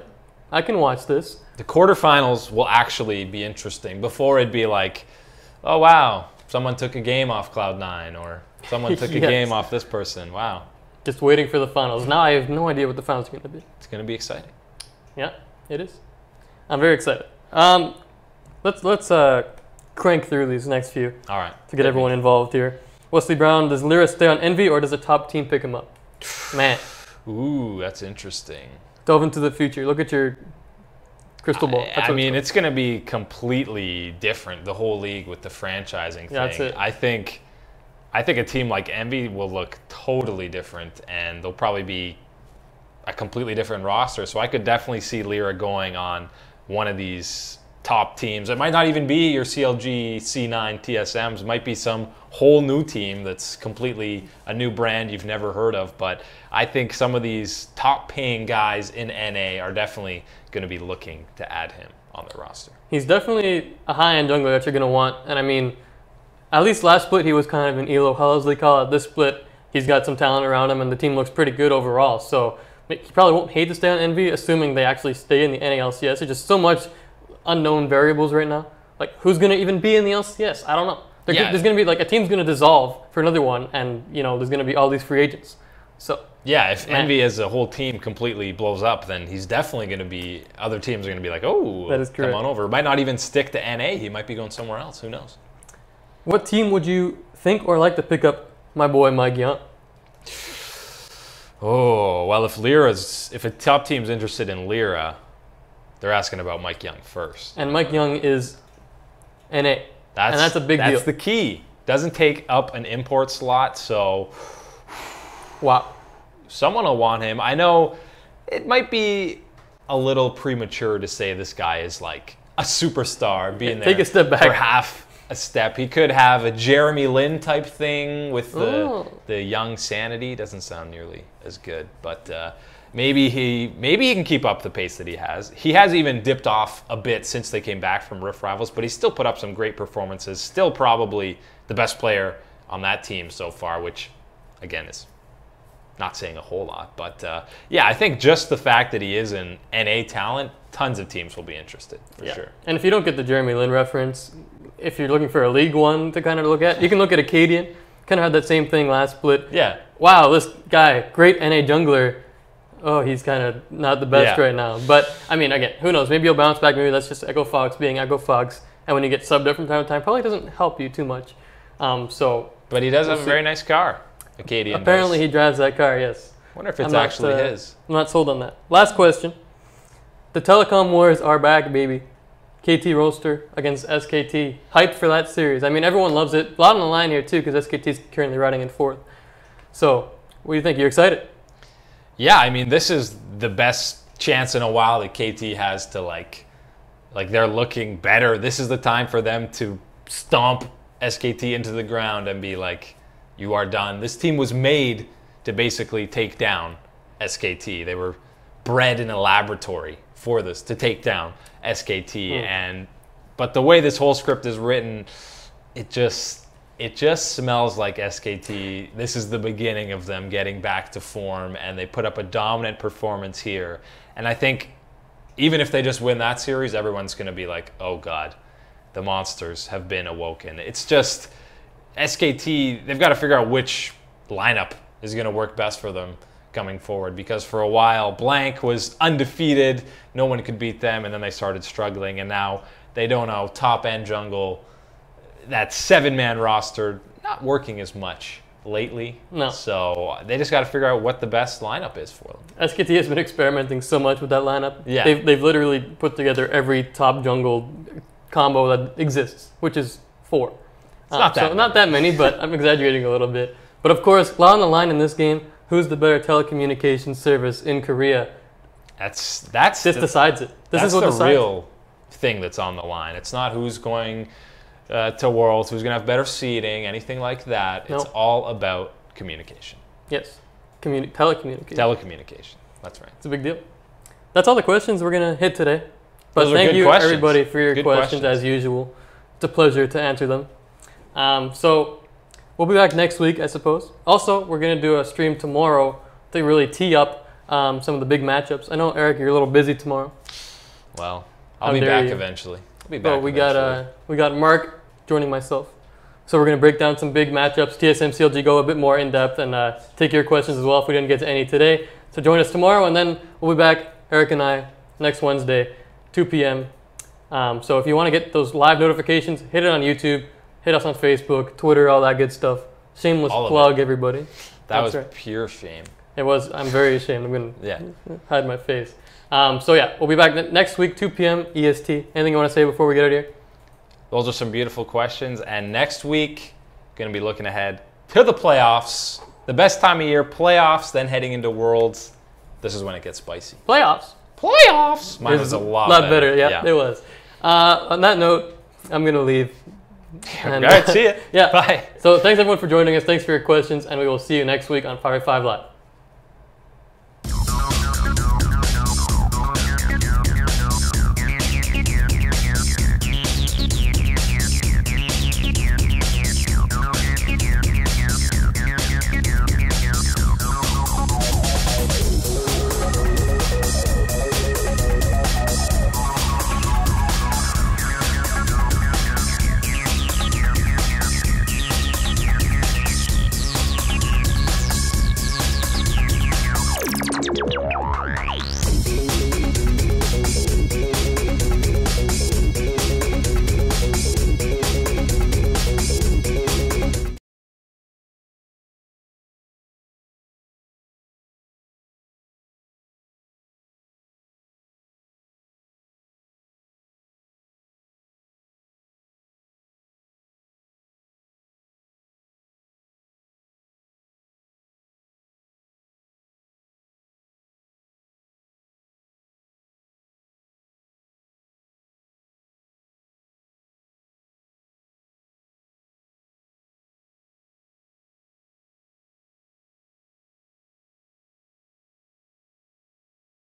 I can watch this. The quarterfinals will actually be interesting. Before it'd be like, oh wow, someone took a game off Cloud9 or someone took a game off this person. Wow. Just waiting for the finals. Now I have no idea what the finals are going to be. It's going to be exciting. Yeah, it is. I'm very excited. Let's crank through these next few. All right. To get everyone involved here. Wesley Brown, does LirA stay on Envy or does a top team pick him up? Man. Ooh, that's interesting. Delve into the future. Look at your crystal ball. I mean, it's going to be completely different, the whole league with the franchising thing. That's it. I think a team like Envy will look totally different, and they'll probably be a completely different roster. So I could definitely see LirA going on one of these top teams. It might not even be your CLG C9 TSMs. It might be some whole new team that's completely a new brand you've never heard of. But I think some of these top paying guys in NA are definitely going to be looking to add him on their roster. He's definitely a high-end jungler that you're going to want. And I mean, at least last split he was kind of an elo hell as they call it. This split he's got some talent around him and the team looks pretty good overall. So he probably won't hate to stay on Envy, assuming they actually stay in the NALCS. There's just so much unknown variables right now. Like, who's going to even be in the LCS? I don't know. There's going to be, like, a team's going to dissolve for another one, and, you know, there's going to be all these free agents. So yeah, if Envy as a whole team completely blows up, then he's definitely going to be, other teams are going to be like, oh, that is correct. Come on over. Might not even stick to NA. He might be going somewhere else. Who knows? What team would you think or like to pick up my boy MikeYeung? Oh, well, if a top team's interested in LirA, they're asking about MikeYeung first. And MikeYeung is NA. That's a big deal. That's the key. Doesn't take up an import slot, so wow. Someone will want him. I know it might be a little premature to say this guy is like a superstar, being there take a step back for half a step. He could have a Jeremy Lin type thing with the young sanity. Doesn't sound nearly as good, but maybe he can keep up the pace that he has. He has even dipped off a bit since they came back from Rift Rivals, but he still put up some great performances. Still probably the best player on that team so far, which again is not saying a whole lot. But yeah, I think just the fact that he is an NA talent, tons of teams will be interested for sure. And if you don't get the Jeremy Lin reference, if you're looking for a League One to kind of look at, you can look at Acadian. Kind of had that same thing last split. Yeah. Wow, this guy, great NA jungler. Oh, he's kind of not the best right now. But, I mean, again, who knows? Maybe he'll bounce back. Maybe that's just Echo Fox being Echo Fox. And when you get subbed up from time to time, probably doesn't help you too much. But he does have a very nice car, Acadian. Apparently he drives that car, yes. Wonder if it's actually his. I'm not sold on that. Last question. The Telecom Wars are back, baby. KT Roaster against SKT. Hyped for that series. I mean, everyone loves it. A lot on the line here, too, because SKT is currently riding in 4th. So, what do you think? You're excited? Yeah, I mean, this is the best chance in a while that KT has to, like they're looking better. This is the time for them to stomp SKT into the ground and be like, you are done. This team was made to basically take down SKT. They were bred in a laboratory for this, to take down SKT. But the way this whole script is written, it just smells like SKT. This is the beginning of them getting back to form, and they put up a dominant performance here. And I think even if they just win that series, everyone's going to be like, oh God, the monsters have been awoken. It's just SKT, they've got to figure out which lineup is going to work best for them coming forward, because for a while Blank was undefeated, no one could beat them, and then they started struggling, and now they don't know, top end jungle, that 7-man roster not working as much lately. No. So they just got to figure out what the best lineup is for them. SKT has been experimenting so much with that lineup. Yeah. They've literally put together every top jungle combo that exists, which is 4. It's not that many, but I'm exaggerating a little bit. But of course, a lot on the line in this game. Who's the better telecommunications service in Korea? This decides it. This is what the decides real thing that's on the line. It's not who's going to Worlds, who's going to have better seeding, anything like that. No. It's all about communication. Yes, telecommunication. Telecommunication. That's right. It's a big deal. That's all the questions we're going to hit today. But Those are thank good you, questions. everybody, for your Good questions as usual. It's a pleasure to answer them. So we'll be back next week, I suppose. Also, we're going to do a stream tomorrow to really tee up some of the big matchups. I know, Eric, you're a little busy tomorrow. Well, I'll be back eventually. We got Mark joining myself. So we're going to break down some big matchups. TSM CLG go a bit more in depth and take your questions as well if we didn't get to any today. So join us tomorrow, and then we'll be back, Eric and I, next Wednesday, 2 p.m. So if you want to get those live notifications, hit it on YouTube, hit us on Facebook, Twitter, all that good stuff. Shameless plug, everybody. That was pure shame. It was. I'm very ashamed. I'm going to hide my face. So yeah, we'll be back next week, 2 p.m. EST. Anything you want to say before we get out of here? Those are some beautiful questions. And next week, going to be looking ahead to the playoffs. The best time of year, playoffs, then heading into Worlds. This is when it gets spicy. Playoffs. Mine was a lot better. Yeah, it was. On that note, I'm going to leave. And, all right, see ya. Yeah. Bye. So thanks everyone for joining us. Thanks for your questions, and we will see you next week on Fire 5 Live.